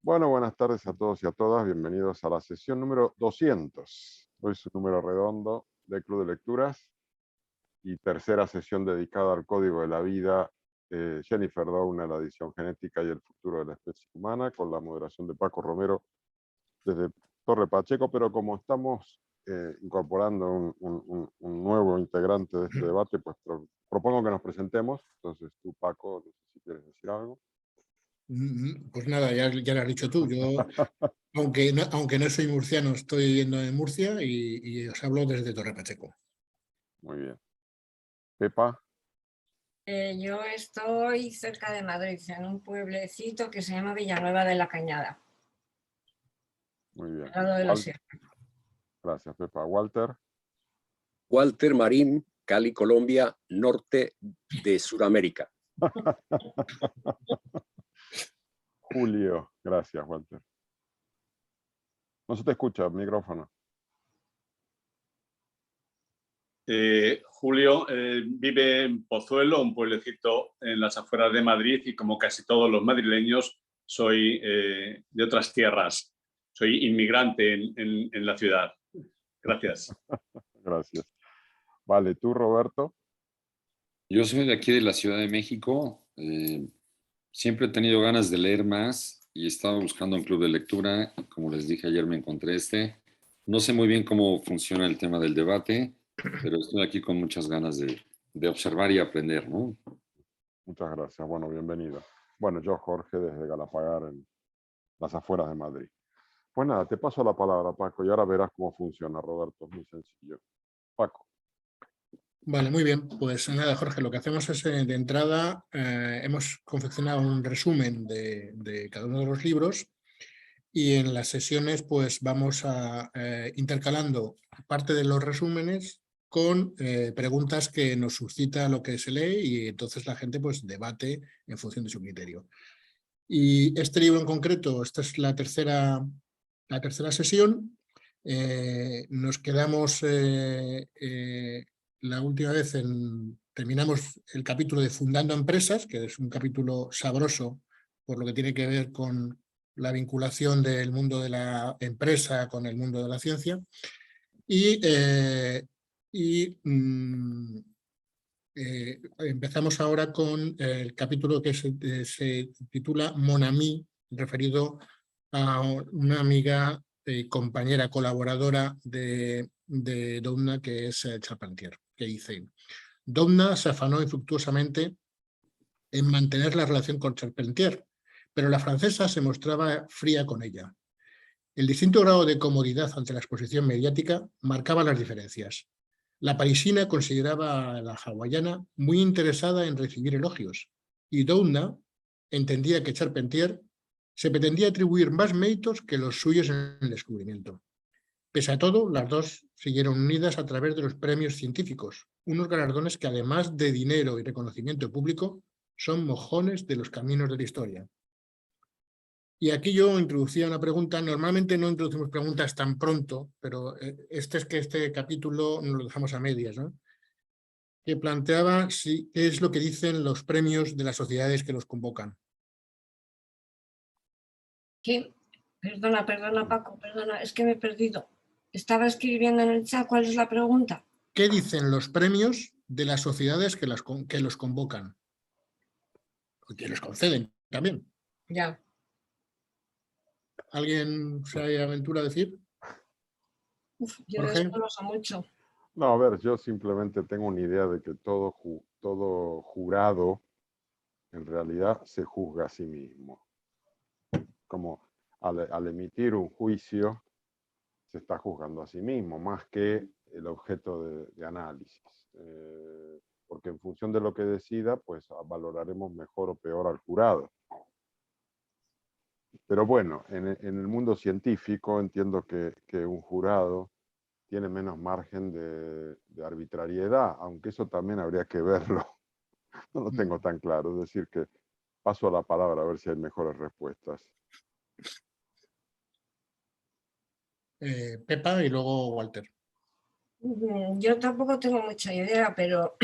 Bueno, buenas tardes a todos y a todas. Bienvenidos a la sesión número 200. Hoy es un número redondo del Club de Lecturas y tercera sesión dedicada al Código de la Vida. Jennifer Doudna, la edición genética y el futuro de la especie humana, con la moderación de Paco Romero desde Torre Pacheco, pero como estamos incorporando un nuevo integrante de este debate, pues propongo que nos presentemos. Entonces tú, Paco, no sé si quieres decir algo. Pues nada, ya lo has dicho tú. Yo, aunque no soy murciano, estoy viviendo en Murcia y os hablo desde Torre Pacheco. Muy bien. Pepa. Yo estoy cerca de Madrid, en un pueblecito que se llama Villanueva de la Cañada. Muy bien. Al lado de la sierra. Gracias, Pepa. Walter. Walter Marín, Cali, Colombia, norte de Sudamérica. Julio. Gracias, Walter. No se te escucha el micrófono. Julio vive en Pozuelo, un pueblecito en las afueras de Madrid, y como casi todos los madrileños soy de otras tierras. Soy inmigrante en la ciudad. Gracias. Gracias. Vale, tú, Roberto. Yo soy de aquí de la Ciudad de México. Siempre he tenido ganas de leer más y estaba buscando un club de lectura. Como les dije ayer, me encontré este. No sé muy bien cómo funciona el tema del debate, pero estoy aquí con muchas ganas de observar y aprender, ¿no? Muchas gracias. Bueno, bienvenido. Bueno, yo, Jorge, desde Galapagar, en las afueras de Madrid. Pues nada, te paso la palabra, Paco, y ahora verás cómo funciona, Roberto. Es muy sencillo. Paco. Vale, muy bien. Pues nada, Jorge, lo que hacemos es, de entrada, hemos confeccionado un resumen de cada uno de los libros y en las sesiones pues vamos intercalando parte de los resúmenes con preguntas que nos suscita lo que se lee, y entonces la gente pues debate en función de su criterio. Y este libro en concreto, esta es la tercera sesión. Nos quedamos la última vez terminamos el capítulo de Fundando Empresas, que es un capítulo sabroso por lo que tiene que ver con la vinculación del mundo de la empresa con el mundo de la ciencia. Empezamos ahora con el capítulo que se titula Mon Ami, referido a una amiga, compañera, colaboradora de Doudna, que es Charpentier, que dice: Doudna se afanó infructuosamente en mantener la relación con Charpentier, pero la francesa se mostraba fría con ella. El distinto grado de comodidad ante la exposición mediática marcaba las diferencias. La parisina consideraba a la hawaiana muy interesada en recibir elogios, y Doudna entendía que Charpentier se pretendía atribuir más méritos que los suyos en el descubrimiento. Pese a todo, las dos siguieron unidas a través de los premios científicos, unos galardones que, además de dinero y reconocimiento público, son mojones de los caminos de la historia. Y aquí yo introducía una pregunta. Normalmente no introducimos preguntas tan pronto, pero este capítulo nos lo dejamos a medias, ¿no? Que planteaba qué es lo que dicen los premios de las sociedades que los convocan. ¿Qué? Perdona, Paco, perdona, es que me he perdido. Estaba escribiendo en el chat. ¿Cuál es la pregunta? ¿Qué dicen los premios de las sociedades que los convocan? Que los conceden también. Ya. ¿Alguien se aventura a decir? Yo de esto no sé mucho. No, a ver, yo simplemente tengo una idea de que todo jurado en realidad se juzga a sí mismo. Como al emitir un juicio se está juzgando a sí mismo, más que el objeto de análisis. Porque en función de lo que decida, pues valoraremos mejor o peor al jurado. Pero bueno, en el mundo científico entiendo que un jurado tiene menos margen de arbitrariedad, aunque eso también habría que verlo. No lo tengo tan claro, es decir que paso a la palabra a ver si hay mejores respuestas. Pepa y luego Walter. Yo tampoco tengo mucha idea, pero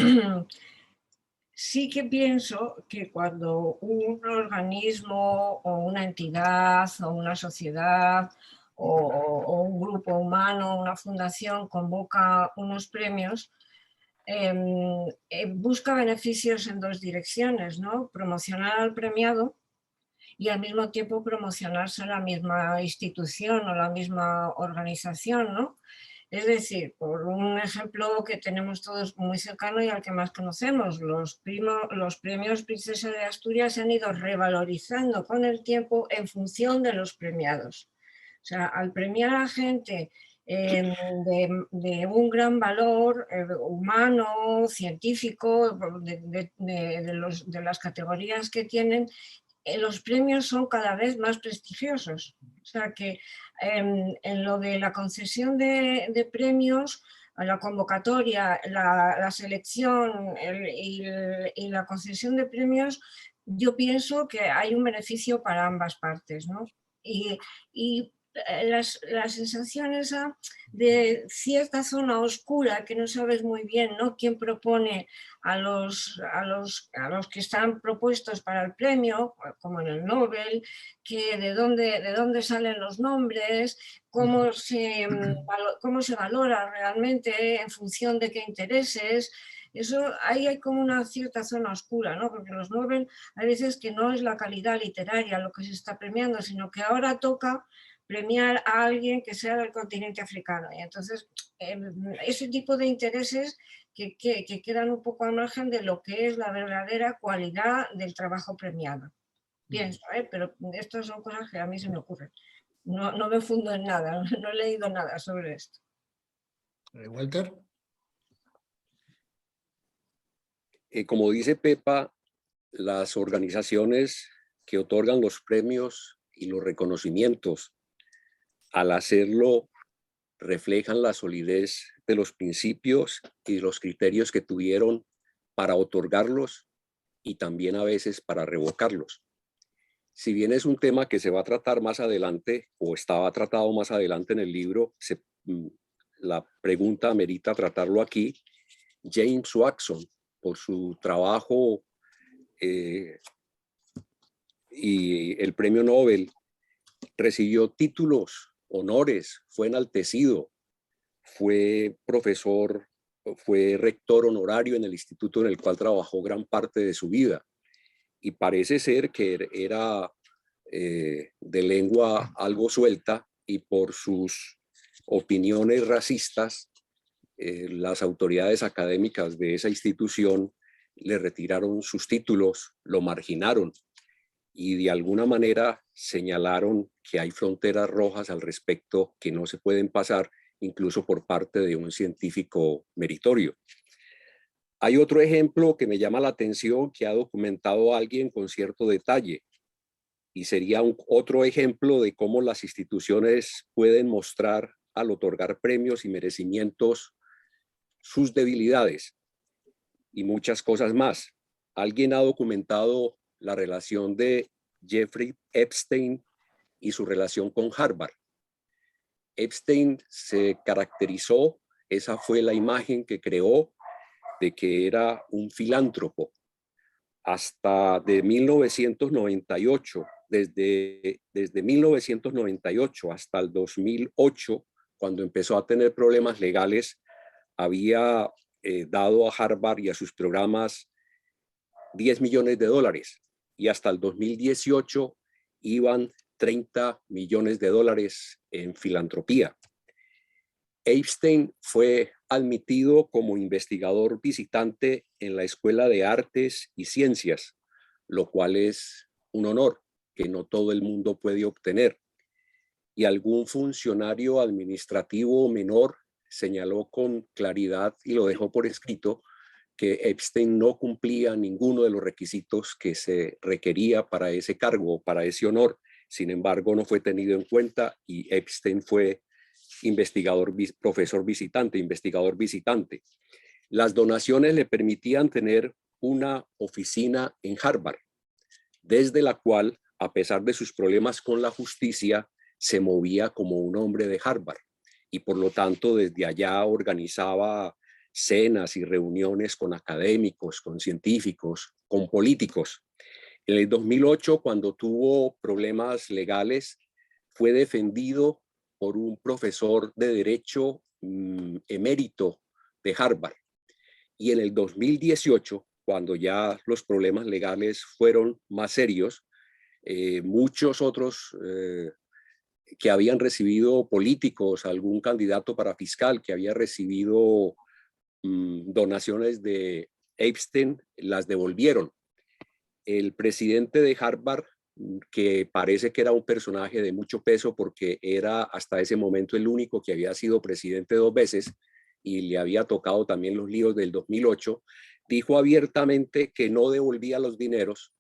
sí que pienso que cuando un organismo o una entidad o una sociedad o un grupo humano, una fundación convoca unos premios, busca beneficios en dos direcciones, ¿no? Promocionar al premiado y al mismo tiempo promocionarse a la misma institución o la misma organización, ¿no? Es decir, por un ejemplo que tenemos todos muy cercano y al que más conocemos, los premios Princesa de Asturias se han ido revalorizando con el tiempo en función de los premiados. O sea, al premiar a gente de un gran valor humano, científico, de las categorías que tienen, los premios son cada vez más prestigiosos. O sea que en lo de la concesión de premios, la convocatoria, la selección y la concesión de premios, yo pienso que hay un beneficio para ambas partes, ¿no? Y la sensación esa de cierta zona oscura que no sabes muy bien, ¿no? Quién propone a los que están propuestos para el premio, como en el Nobel, que de dónde salen los nombres, cómo se valora realmente en función de qué intereses. Eso, ahí hay como una cierta zona oscura, ¿no? Porque los Nobel hay veces que no es la calidad literaria lo que se está premiando, sino que ahora toca premiar a alguien que sea del continente africano. Y entonces, ese tipo de intereses que quedan un poco al margen de lo que es la verdadera cualidad del trabajo premiado. Pienso, pero estas son cosas que a mí se me ocurren. No me fundo en nada, no he leído nada sobre esto. Walter. Como dice Pepa, las organizaciones que otorgan los premios y los reconocimientos, al hacerlo, reflejan la solidez de los principios y los criterios que tuvieron para otorgarlos y también a veces para revocarlos. Si bien es un tema que se va a tratar más adelante o estaba tratado más adelante en el libro, la pregunta amerita tratarlo aquí. James Watson, por su trabajo y el premio Nobel, recibió títulos, honores, fue enaltecido, fue profesor, fue rector honorario en el instituto en el cual trabajó gran parte de su vida. Y parece ser que era de lengua algo suelta y por sus opiniones racistas, las autoridades académicas de esa institución le retiraron sus títulos, lo marginaron y de alguna manera señalaron que hay fronteras rojas al respecto que no se pueden pasar incluso por parte de un científico meritorio. Hay otro ejemplo que me llama la atención que ha documentado alguien con cierto detalle y sería otro ejemplo de cómo las instituciones pueden mostrar al otorgar premios y merecimientos sus debilidades y muchas cosas más. Alguien ha documentado la relación de Jeffrey Epstein y su relación con Harvard. Epstein se caracterizó, esa fue la imagen que creó de que era un filántropo. Hasta de 1998, desde 1998 hasta el 2008, cuando empezó a tener problemas legales, había dado a Harvard y a sus programas $10 millones y hasta el 2018 iban $30 millones en filantropía. Epstein fue admitido como investigador visitante en la Escuela de Artes y Ciencias, lo cual es un honor que no todo el mundo puede obtener. Y algún funcionario administrativo menor señaló con claridad y lo dejó por escrito que Epstein no cumplía ninguno de los requisitos que se requería para ese cargo, para ese honor. Sin embargo, no fue tenido en cuenta y Epstein fue profesor visitante, investigador visitante. Las donaciones le permitían tener una oficina en Harvard, desde la cual, a pesar de sus problemas con la justicia, se movía como un hombre de Harvard y por lo tanto desde allá organizaba cenas y reuniones con académicos, con científicos, con políticos. En el 2008, cuando tuvo problemas legales, fue defendido por un profesor de Derecho emérito de Harvard. Y en el 2018, cuando ya los problemas legales fueron más serios, muchos otros que habían recibido políticos, algún candidato para fiscal que había recibido donaciones de Epstein, las devolvieron. El presidente de Harvard, que parece que era un personaje de mucho peso porque era hasta ese momento el único que había sido presidente 2 veces y le había tocado también los líos del 2008, dijo abiertamente que no devolvía los dineros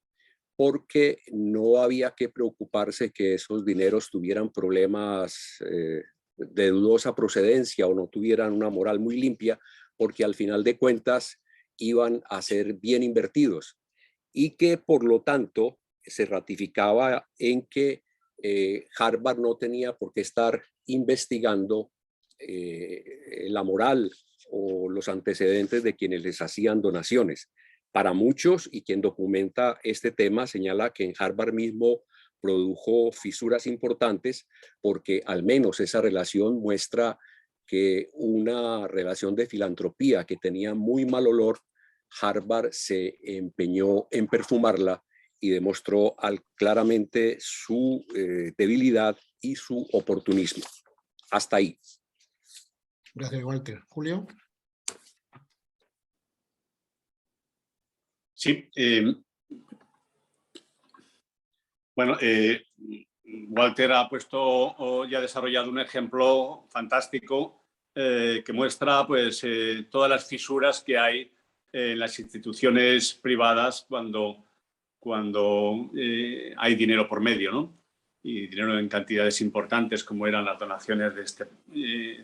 porque no había que preocuparse que esos dineros tuvieran problemas de dudosa procedencia o no tuvieran una moral muy limpia, porque al final de cuentas iban a ser bien invertidos y que por lo tanto se ratificaba en que Harvard no tenía por qué estar investigando la moral o los antecedentes de quienes les hacían donaciones. Para muchos, y quien documenta este tema señala que en Harvard mismo produjo fisuras importantes porque al menos esa relación muestra que una relación de filantropía que tenía muy mal olor, Harvard se empeñó en perfumarla y demostró claramente su debilidad y su oportunismo. Hasta ahí. Gracias, Walter. Julio. Sí. Bueno, Walter ha puesto y ha desarrollado un ejemplo fantástico que muestra pues, todas las fisuras que hay en las instituciones privadas cuando hay dinero por medio, ¿no? Y dinero en cantidades importantes como eran las donaciones de este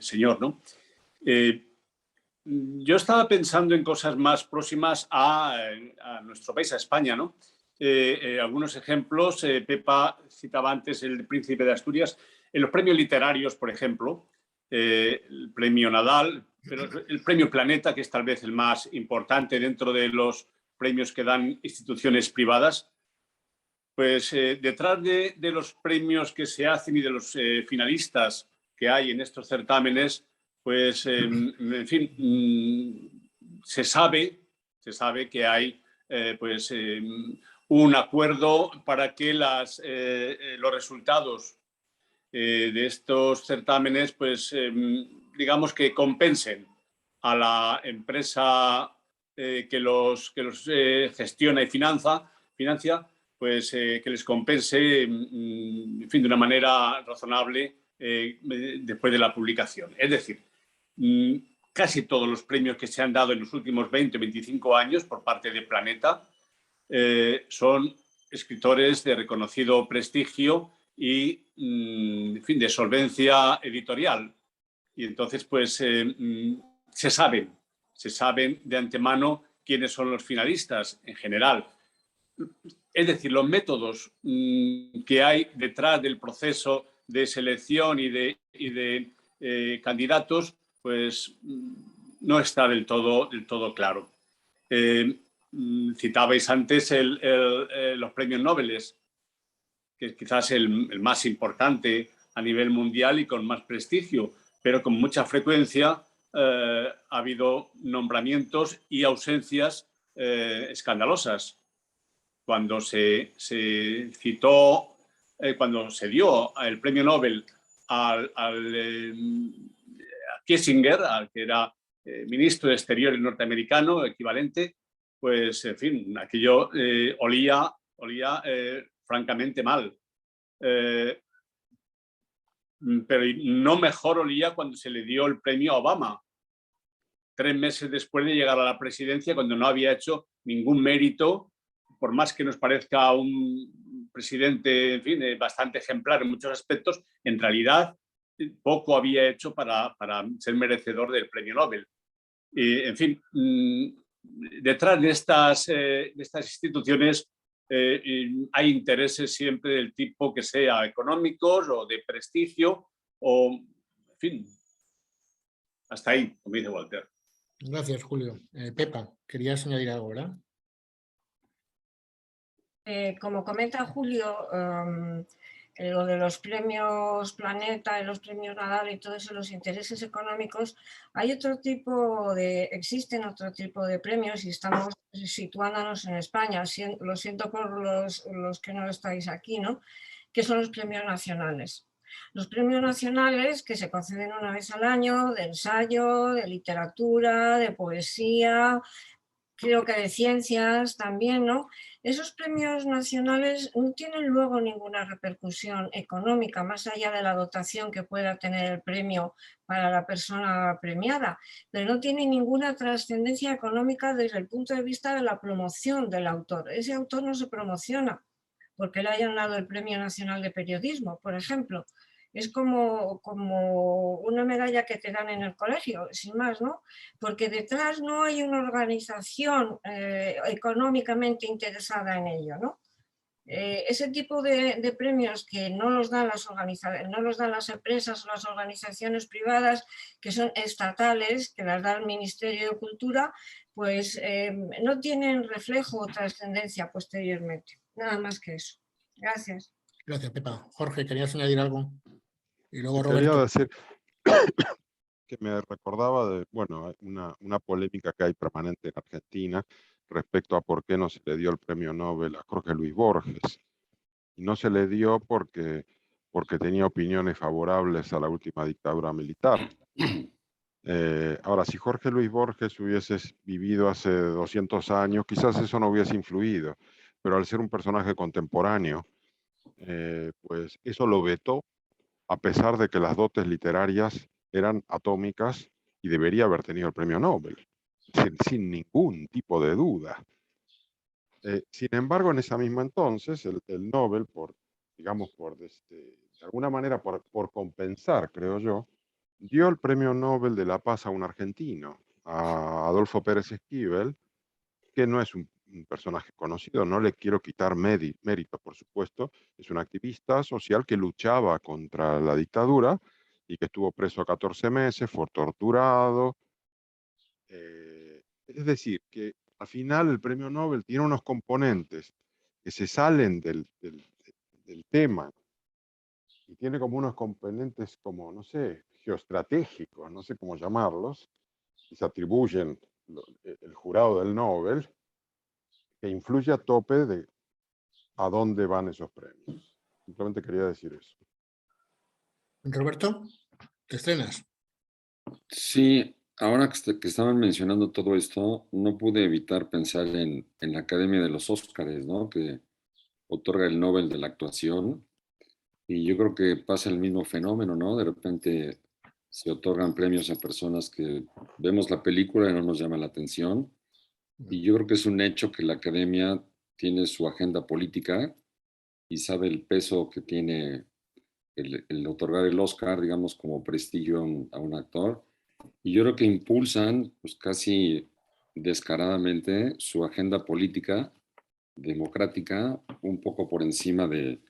señor, ¿no? Yo estaba pensando en cosas más próximas a nuestro país, a España, ¿no? Algunos ejemplos, Pepa citaba antes el Príncipe de Asturias, en los premios literarios, por ejemplo, el premio Nadal, pero el premio Planeta, que es tal vez el más importante dentro de los premios que dan instituciones privadas, pues detrás de los premios que se hacen y de los finalistas que hay en estos certámenes, pues, en fin, se sabe que hay pues, un acuerdo para que los resultados de estos certámenes, pues, digamos que compensen a la empresa que los gestiona y financia, pues que les compense, en fin, de una manera razonable después de la publicación. Es decir, casi todos los premios que se han dado en los últimos 20 o 25 años por parte de Planeta son escritores de reconocido prestigio y, en fin, de solvencia editorial. Y entonces, pues, se saben de antemano quiénes son los finalistas en general. Es decir, los métodos que hay detrás del proceso de selección y de candidatos, pues no está del todo claro. Citabais antes los premios Nobel, que es quizás el más importante a nivel mundial y con más prestigio, pero con mucha frecuencia ha habido nombramientos y ausencias escandalosas. Cuando se citó, cuando se dio el premio Nobel a Kissinger, al que era ministro de Exteriores norteamericano, equivalente, pues, en fin, aquello olía francamente mal. Pero no mejor olía cuando se le dio el premio a Obama, 3 meses después de llegar a la presidencia, cuando no había hecho ningún mérito, por más que nos parezca un presidente, en fin, bastante ejemplar en muchos aspectos, en realidad poco había hecho para ser merecedor del premio Nobel. En fin, detrás de estas instituciones hay intereses siempre del tipo que sea económicos o de prestigio, o, en fin, hasta ahí, como dice Walter. Gracias, Julio. Pepa, querías añadir algo, ¿verdad? Como comenta Julio, lo de los premios Planeta y los premios Nadal y todo eso, los intereses económicos, existen otro tipo de premios y estamos situándonos en España, lo siento por los que no estáis aquí, ¿no? Que son los premios nacionales. Los premios nacionales que se conceden una vez al año, de ensayo, de literatura, de poesía, creo que de ciencias también, ¿no? Esos premios nacionales no tienen luego ninguna repercusión económica, más allá de la dotación que pueda tener el premio para la persona premiada, pero no tiene ninguna trascendencia económica desde el punto de vista de la promoción del autor. Ese autor no se promociona porque le hayan dado el Premio Nacional de Periodismo, por ejemplo. Es como una medalla que te dan en el colegio, sin más, ¿no? Porque detrás no hay una organización económicamente interesada en ello, ¿no? Ese tipo de premios que no los dan las empresas o las organizaciones privadas, que son estatales, que las da el Ministerio de Cultura, pues no tienen reflejo o trascendencia posteriormente. Nada más que eso. Gracias. Gracias, Pepa. Jorge, ¿querías añadir algo? Y luego Quería Roberto. decir que me recordaba de, bueno, una polémica que hay permanente en Argentina respecto a por qué no se le dio el premio Nobel a Jorge Luis Borges. Y no se le dio porque tenía opiniones favorables a la última dictadura militar. Ahora, si Jorge Luis Borges hubiese vivido hace 200 años, quizás eso no hubiese influido, pero al ser un personaje contemporáneo, pues eso lo vetó, a pesar de que las dotes literarias eran atómicas y debería haber tenido el premio Nobel, sin ningún tipo de duda. Sin embargo, en esa misma entonces, el Nobel, de alguna manera por compensar, creo yo, dio el premio Nobel de la Paz a un argentino, a Adolfo Pérez Esquivel, que no es un personaje conocido, no le quiero quitar mérito, por supuesto, es un activista social que luchaba contra la dictadura y que estuvo preso 14 meses, fue torturado. Es decir, que al final el premio Nobel tiene unos componentes que se salen del tema y tiene como unos componentes como, no sé, geoestratégicos, no sé cómo llamarlos, y se atribuyen el jurado del Nobel, que influye a tope de a dónde van esos premios. Simplemente quería decir eso. Roberto, ¿te estrenas? Sí, ahora que estaban mencionando todo esto, no pude evitar pensar en la Academia de los Óscares, ¿no? Que otorga el Nobel de la actuación. Y yo creo que pasa el mismo fenómeno, ¿no? De repente se otorgan premios a personas que vemos la película y no nos llama la atención. Y yo creo que es un hecho que la academia tiene su agenda política y sabe el peso que tiene el otorgar el Oscar, digamos, como prestigio a un actor. Y yo creo que impulsan, pues casi descaradamente, su agenda política democrática un poco por encima del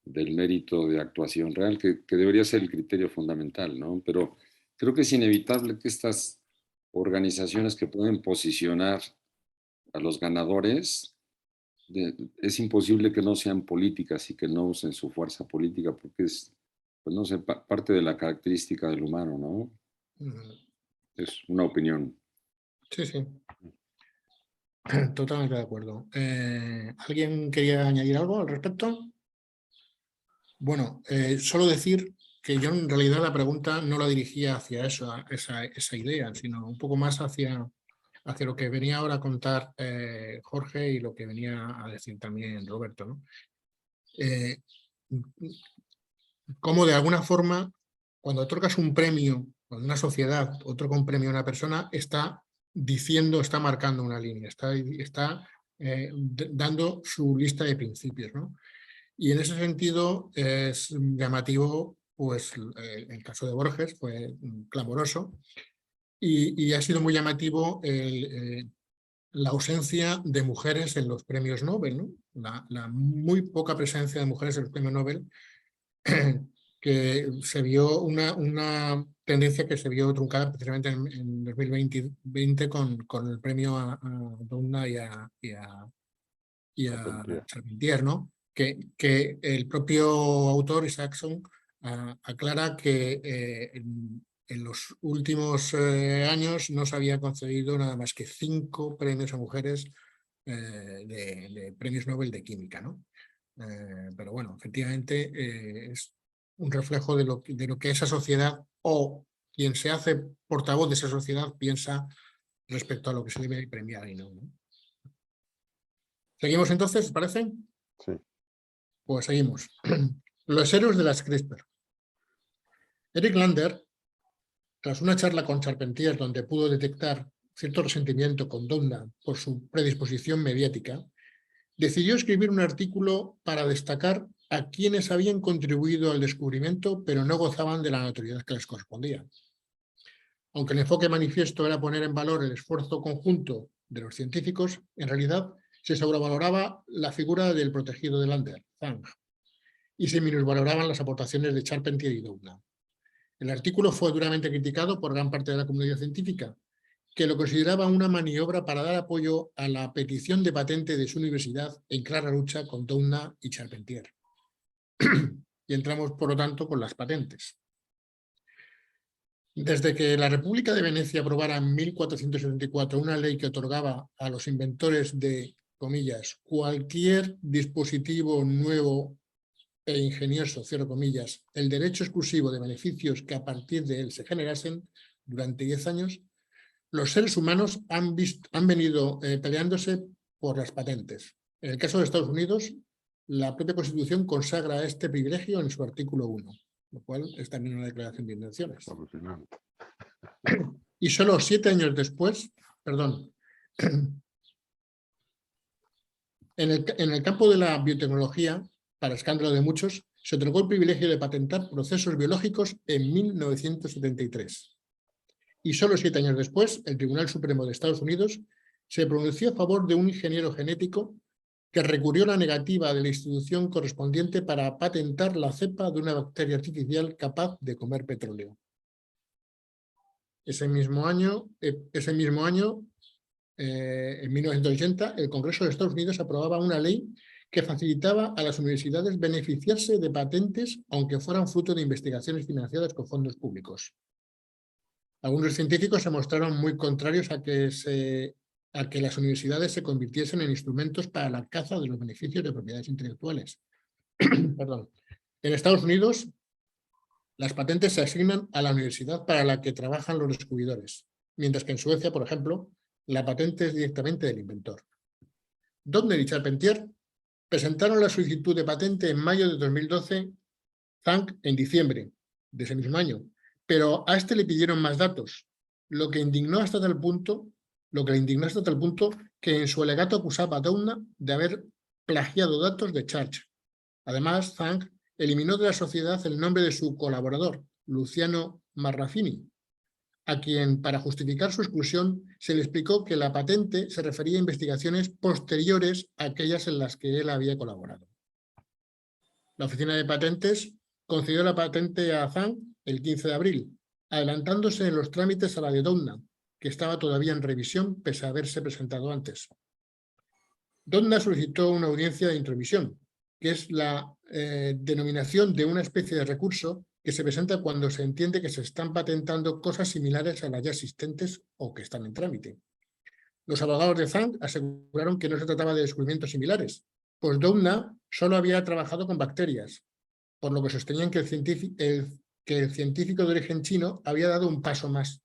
mérito de actuación real, que debería ser el criterio fundamental, ¿no? Pero creo que es inevitable que estas organizaciones que pueden posicionar a los ganadores, es imposible que no sean políticas y que no usen su fuerza política, porque es, pues no sé, parte de la característica del humano, ¿no? Es una opinión. Sí, sí. Totalmente de acuerdo. ¿Alguien quería añadir algo al respecto? Bueno, solo decir que yo en realidad la pregunta no la dirigía hacia esa idea, sino un poco más hacia lo que venía ahora a contar Jorge y lo que venía a decir también Roberto, ¿no? Cómo de alguna forma, cuando otorgas un premio a una sociedad, otorga un premio a una persona, está diciendo, está marcando una línea, está dando su lista de principios, ¿no? Y en ese sentido es llamativo, pues el caso de Borges fue clamoroso y ha sido muy llamativo la ausencia de mujeres en los premios Nobel, ¿no? La muy poca presencia de mujeres en los premios Nobel, que se vio una tendencia que se vio truncada precisamente en 2020 con el premio a Doudna y a Charpentier. Charpentier, ¿no? Que el propio autor, Isaacson, aclara que en los últimos años no se había concedido nada más que 5 premios a mujeres de premios Nobel de Química, ¿no? Pero bueno, efectivamente es un reflejo de lo que esa sociedad o quien se hace portavoz de esa sociedad piensa respecto a lo que se debe premiar y no, ¿no? ¿Seguimos entonces, os parece? Sí. Pues seguimos. Los héroes de las CRISPR. Eric Lander, tras una charla con Charpentier donde pudo detectar cierto resentimiento con Doudna por su predisposición mediática, decidió escribir un artículo para destacar a quienes habían contribuido al descubrimiento pero no gozaban de la notoriedad que les correspondía. Aunque el enfoque manifiesto era poner en valor el esfuerzo conjunto de los científicos, en realidad se sobrevaloraba la figura del protegido de Lander, Zhang, y se minusvaloraban las aportaciones de Charpentier y Doudna. El artículo fue duramente criticado por gran parte de la comunidad científica, que lo consideraba una maniobra para dar apoyo a la petición de patente de su universidad en clara lucha con Doudna y Charpentier. Y entramos, por lo tanto, con las patentes. Desde que la República de Venecia aprobara en 1474 una ley que otorgaba a los inventores de, comillas, cualquier dispositivo nuevo e ingenioso, cierro comillas, el derecho exclusivo de beneficios que a partir de él se generasen durante 10 años, los seres humanos han venido peleándose por las patentes. En el caso de Estados Unidos, la propia Constitución consagra este privilegio en su artículo 1, lo cual es también una declaración de intenciones. Alucinante. Y solo 7 años después, perdón, en el campo de la biotecnología, para escándalo de muchos, se otorgó el privilegio de patentar procesos biológicos en 1973. Y solo 7 años después, el Tribunal Supremo de Estados Unidos se pronunció a favor de un ingeniero genético que recurrió la negativa de la institución correspondiente para patentar la cepa de una bacteria artificial capaz de comer petróleo. Ese mismo año, en 1980, el Congreso de Estados Unidos aprobaba una ley que facilitaba a las universidades beneficiarse de patentes aunque fueran fruto de investigaciones financiadas con fondos públicos. Algunos científicos se mostraron muy contrarios a que las universidades se convirtiesen en instrumentos para la caza de los beneficios de propiedades intelectuales. Perdón. En Estados Unidos, las patentes se asignan a la universidad para la que trabajan los descubridores, mientras que en Suecia, por ejemplo, la patente es directamente del inventor. Doudna y Charpentier presentaron la solicitud de patente en mayo de 2012, Zhang en diciembre de ese mismo año, pero a este le pidieron más datos, lo que le indignó hasta tal punto que en su alegato acusaba a Doudna de haber plagiado datos de Church. Además, Zhang eliminó de la sociedad el nombre de su colaborador, Luciano Marrafini, a quien, para justificar su exclusión, se le explicó que la patente se refería a investigaciones posteriores a aquellas en las que él había colaborado. La Oficina de Patentes concedió la patente a Zhang el 15 de abril, adelantándose en los trámites a la de Doudna, que estaba todavía en revisión pese a haberse presentado antes. Doudna solicitó una audiencia de intromisión, que es la denominación de una especie de recurso que se presenta cuando se entiende que se están patentando cosas similares a las ya existentes o que están en trámite. Los abogados de Zhang aseguraron que no se trataba de descubrimientos similares, pues Doudna solo había trabajado con bacterias, por lo que sostenían que el científico de origen chino había dado un paso más.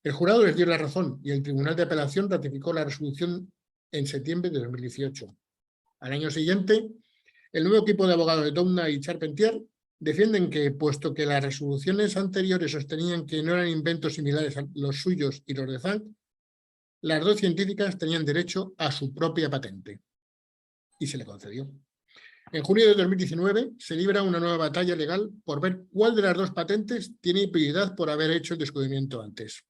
El jurado les dio la razón y el Tribunal de Apelación ratificó la resolución en septiembre de 2018. Al año siguiente, el nuevo equipo de abogados de Doudna y Charpentier defienden que, puesto que las resoluciones anteriores sostenían que no eran inventos similares a los suyos y los de Zhang, las dos científicas tenían derecho a su propia patente. Y se le concedió. En junio de 2019 se libra una nueva batalla legal por ver cuál de las dos patentes tiene prioridad por haber hecho el descubrimiento antes.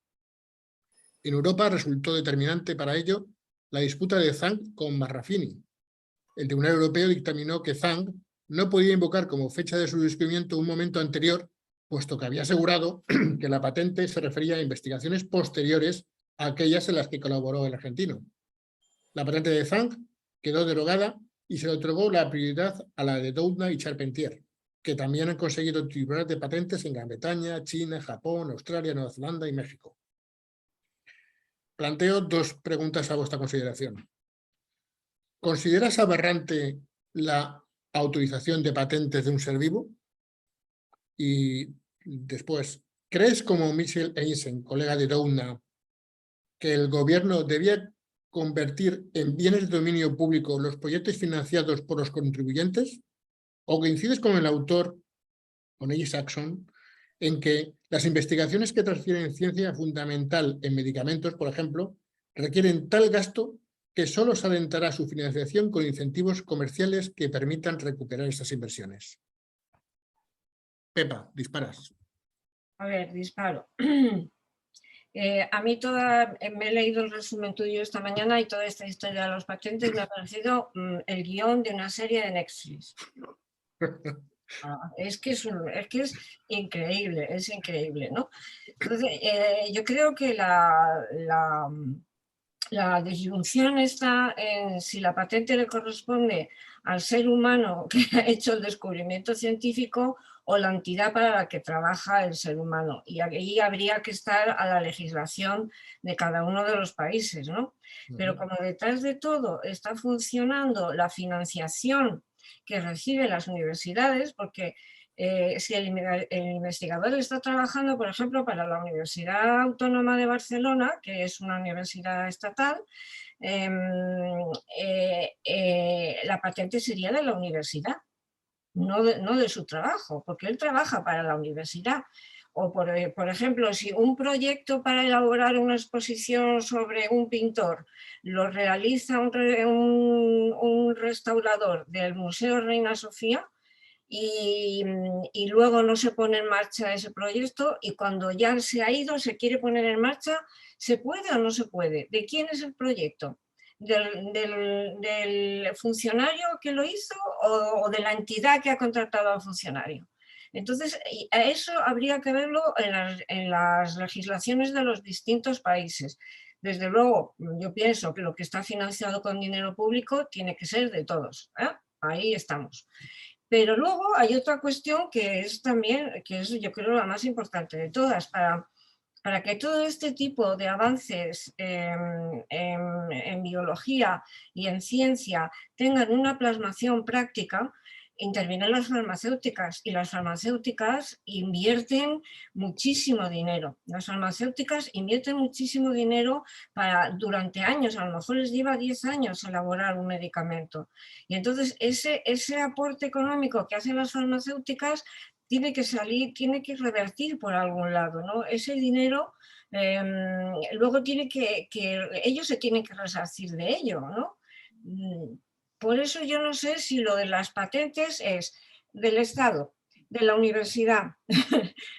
En Europa resultó determinante para ello la disputa de Zhang con Marrafini. El Tribunal Europeo dictaminó que Zhang no podía invocar como fecha de su descubrimiento un momento anterior puesto que había asegurado que la patente se refería a investigaciones posteriores a aquellas en las que colaboró el argentino. La patente de Zhang quedó derogada y se le otorgó la prioridad a la de Doudna y Charpentier, que también han conseguido titulares de patentes en Gran Bretaña, China, Japón, Australia, Nueva Zelanda y México. Planteo dos preguntas a vuestra consideración. ¿Consideras aberrante la autorización de patentes de un ser vivo? Y después, ¿crees como Michel Einstein, colega de Doudna, que el gobierno debía convertir en bienes de dominio público los proyectos financiados por los contribuyentes? ¿O coincides con el autor, con A. Saxon, en que las investigaciones que transfieren ciencia fundamental en medicamentos, por ejemplo, requieren tal gasto que solo se alentará su financiación con incentivos comerciales que permitan recuperar estas inversiones? Pepa, disparas. A ver, disparo. A mí me he leído el resumen tuyo esta mañana y toda esta historia de los patentes me ha parecido el guión de una serie de Netflix. Es que es increíble, ¿no? Entonces, yo creo que la disyunción está en si la patente le corresponde al ser humano que ha hecho el descubrimiento científico o la entidad para la que trabaja el ser humano. Y ahí habría que estar a la legislación de cada uno de los países, ¿no? Pero como detrás de todo está funcionando la financiación que reciben las universidades, porque si el investigador está trabajando, por ejemplo, para la Universidad Autónoma de Barcelona, que es una universidad estatal, la patente sería de la universidad, no de su trabajo, porque él trabaja para la universidad. O, por ejemplo, si un proyecto para elaborar una exposición sobre un pintor lo realiza un restaurador del Museo Reina Sofía, y luego no se pone en marcha ese proyecto, y cuando ya se ha ido, se quiere poner en marcha, ¿se puede o no se puede? ¿De quién es el proyecto? ¿Del funcionario que lo hizo o de la entidad que ha contratado al funcionario? Entonces, a eso habría que verlo en las legislaciones de los distintos países. Desde luego, yo pienso que lo que está financiado con dinero público tiene que ser de todos, ¿eh? Ahí estamos. Pero luego hay otra cuestión que es también, que es yo creo la más importante de todas, para que todo este tipo de avances en biología y en ciencia tengan una plasmación práctica, intervienen las farmacéuticas, y las farmacéuticas invierten muchísimo dinero. Las farmacéuticas invierten muchísimo dinero durante años, a lo mejor les lleva 10 años elaborar un medicamento. Y entonces ese aporte económico que hacen las farmacéuticas tiene que salir, tiene que revertir por algún lado, ¿no? Ese dinero luego ellos se tienen que resarcir de ello, ¿no? Por eso yo no sé si lo de las patentes es del Estado, de la universidad,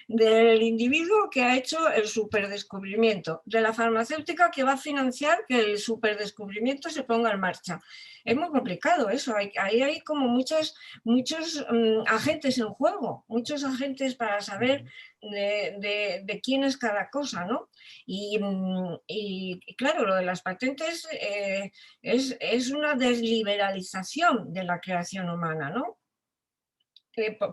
del individuo que ha hecho el superdescubrimiento, de la farmacéutica que va a financiar que el superdescubrimiento se ponga en marcha. Es muy complicado eso, ahí hay como muchos agentes en juego, muchos agentes para saber de quién es cada cosa, ¿no? Y claro, lo de las patentes es una desliberalización de la creación humana, ¿no?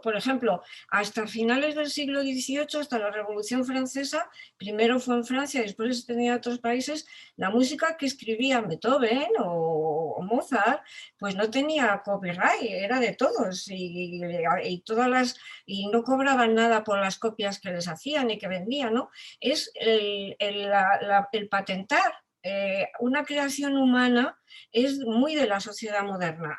Por ejemplo, hasta finales del siglo XVIII, hasta la Revolución Francesa, primero fue en Francia y después se tenía en otros países, la música que escribía Beethoven o Mozart, pues no tenía copyright, era de todos, y no cobraban nada por las copias que les hacían y que vendían, ¿no? Es el patentar una creación humana es muy de la sociedad moderna,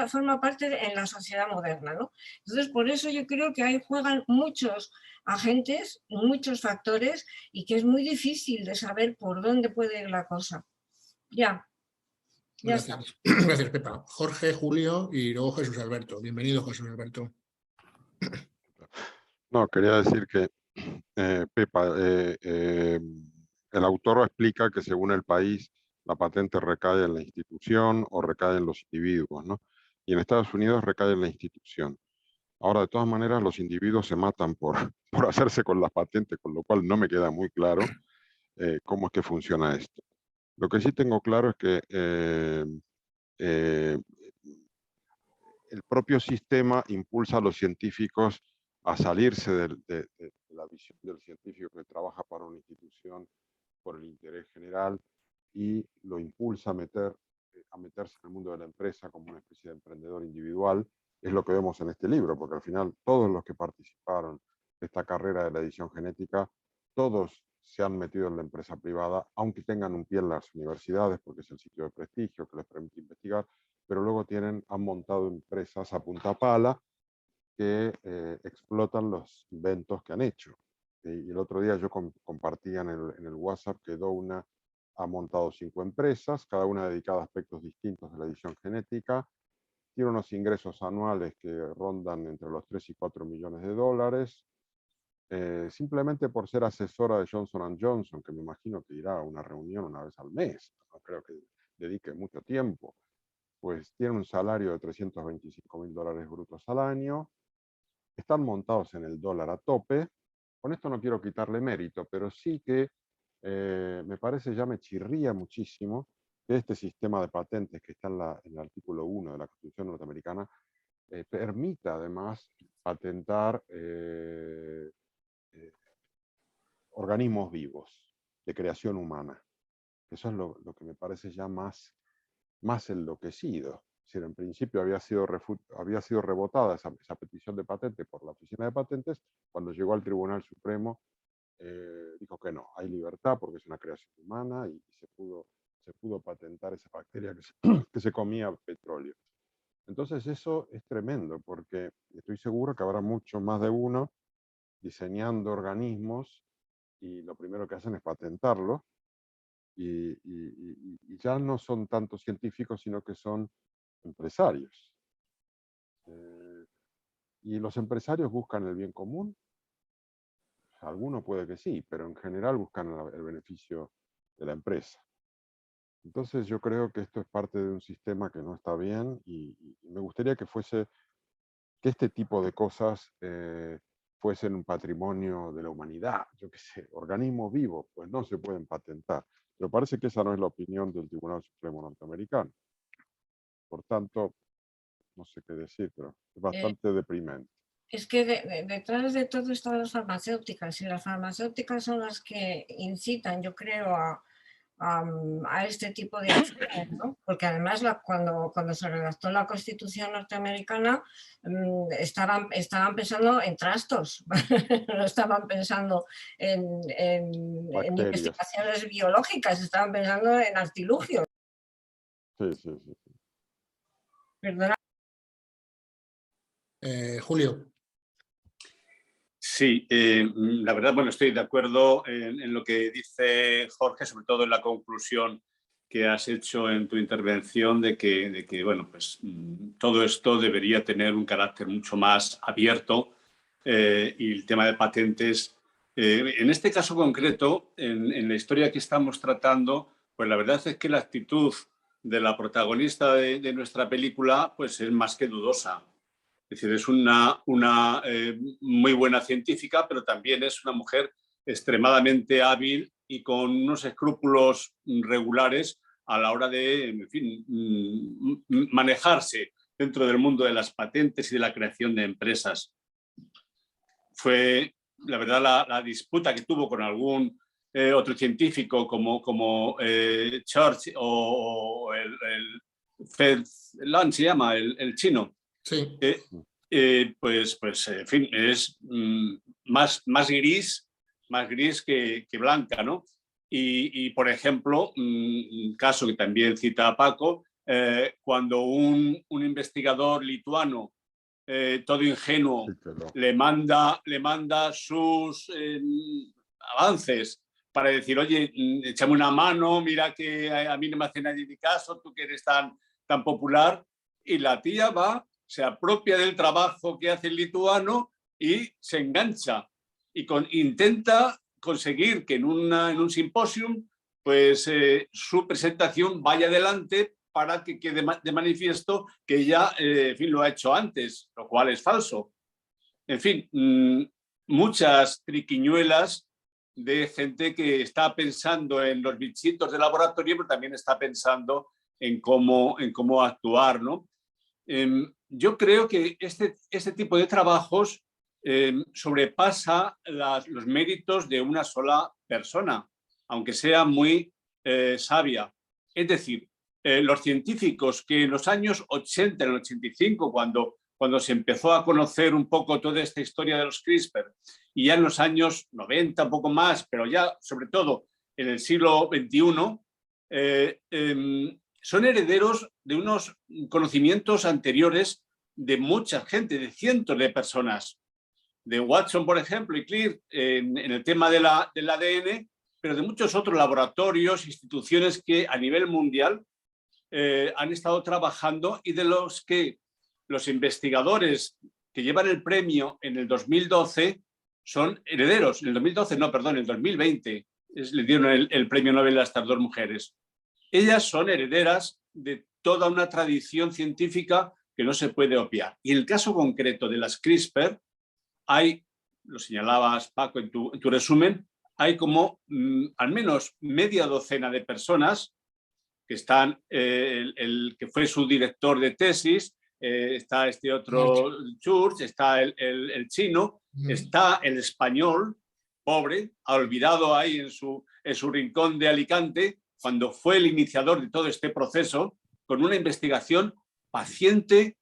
forma parte en la sociedad moderna, ¿no? Entonces, por eso yo creo que ahí juegan muchos agentes, muchos factores, y que es muy difícil de saber por dónde puede ir la cosa. Ya Gracias. Está. Gracias, Pepa. Jorge, Julio y luego Jesús Alberto. Bienvenido, Jesús Alberto. No, quería decir que, Pepa, el autor explica que según el país la patente recae en la institución o recae en los individuos, ¿no? Y en Estados Unidos recae en la institución. Ahora, de todas maneras, los individuos se matan por hacerse con las patentes, con lo cual no me queda muy claro cómo es que funciona esto. Lo que sí tengo claro es que el propio sistema impulsa a los científicos a salirse de la visión del científico que trabaja para una institución por el interés general y lo impulsa a meterse en el mundo de la empresa como una especie de emprendedor individual. Es lo que vemos en este libro, porque al final todos los que participaron de esta carrera de la edición genética, todos se han metido en la empresa privada, aunque tengan un pie en las universidades, porque es el sitio de prestigio que les permite investigar, pero luego han montado empresas a punta pala que explotan los inventos que han hecho. Y el otro día yo compartía en el WhatsApp que Doudna ha montado 5 empresas, cada una dedicada a aspectos distintos de la edición genética. Tiene unos ingresos anuales que rondan entre los 3 y 4 millones de dólares. Simplemente por ser asesora de Johnson & Johnson, que me imagino que irá a una reunión una vez al mes, no creo que dedique mucho tiempo, pues tiene un salario de $325.000 brutos al año, están montados en el dólar a tope. Con esto no quiero quitarle mérito, pero sí que me parece, ya me chirría muchísimo que este sistema de patentes que está en el artículo 1 de la Constitución norteamericana permita además patentar organismos vivos de creación humana. Eso es lo que me parece ya más enloquecido. Es decir, en principio había sido rebotada esa petición de patente por la Oficina de Patentes. Cuando llegó al Tribunal Supremo, dijo que no, hay libertad porque es una creación humana y se pudo patentar esa bacteria que se comía petróleo. Entonces eso es tremendo, porque estoy seguro que habrá mucho más de uno diseñando organismos y lo primero que hacen es patentarlo. Y ya no son tanto científicos, sino que son empresarios. ¿Y los empresarios buscan el bien común? Algunos puede que sí, pero en general buscan el beneficio de la empresa. Entonces yo creo que esto es parte de un sistema que no está bien y me gustaría que este tipo de cosas fuesen un patrimonio de la humanidad. Yo qué sé, organismos vivos, pues no se pueden patentar. Pero parece que esa no es la opinión del Tribunal Supremo norteamericano. Por tanto, no sé qué decir, pero es bastante deprimente. Es que detrás de todo están las farmacéuticas, y las farmacéuticas son las que incitan, yo creo, a este tipo de acciones, ¿no? Porque además cuando se redactó la Constitución norteamericana estaban pensando en trastos, no estaban pensando en investigaciones biológicas, estaban pensando en artilugios. Sí. Perdona. Julio. Sí, la verdad, bueno, estoy de acuerdo en lo que dice Jorge, sobre todo en la conclusión que has hecho en tu intervención de que bueno, pues todo esto debería tener un carácter mucho más abierto y el tema de patentes. En este caso concreto, en la historia que estamos tratando, pues la verdad es que la actitud de la protagonista de nuestra película pues es más que dudosa. Es decir, es una muy buena científica, pero también es una mujer extremadamente hábil y con unos escrúpulos regulares a la hora de, en fin, manejarse dentro del mundo de las patentes y de la creación de empresas. Fue, la verdad, la disputa que tuvo con algún otro científico como Church o el Lan se llama, el chino. Sí. Pues, en fin, es más gris que blanca, ¿no? Y por ejemplo, un caso que también cita Paco, cuando un investigador lituano, todo ingenuo, le manda sus avances para decir, oye, échame una mano, mira que a mí no me hace nadie ni caso, tú que eres tan popular, y la tía va, se apropia del trabajo que hace el lituano y se engancha y intenta conseguir que en un simposium pues su presentación vaya adelante para que quede de manifiesto que ella en fin, lo ha hecho antes, lo cual es falso. en fin, muchas triquiñuelas de gente que está pensando en los bichitos de laboratorio, pero también está pensando en cómo actuar, ¿no? Yo creo que este tipo de trabajos sobrepasa los méritos de una sola persona, aunque sea muy sabia. Es decir, los científicos que en los años 80, en el 85, cuando se empezó a conocer un poco toda esta historia de los CRISPR, y ya en los años 90, un poco más, pero ya sobre todo en el siglo XXI, son herederos de unos conocimientos anteriores de mucha gente, de cientos de personas. De Watson, por ejemplo, y Crick en el tema del ADN, pero de muchos otros laboratorios, instituciones que a nivel mundial han estado trabajando y de los que los investigadores que llevan el premio en el 2012 son herederos. En el 2012, no, perdón, en el 2020 le dieron el premio Nobel a estas dos mujeres. Ellas son herederas de toda una tradición científica que no se puede obviar. Y en el caso concreto de las CRISPR, hay, lo señalabas Paco en tu resumen, hay como al menos media docena de personas que están, el que fue su director de tesis, está este otro Church, está el chino, está el español, pobre, olvidado ahí en su rincón de Alicante, cuando fue el iniciador de todo este proceso, con una investigación paciente,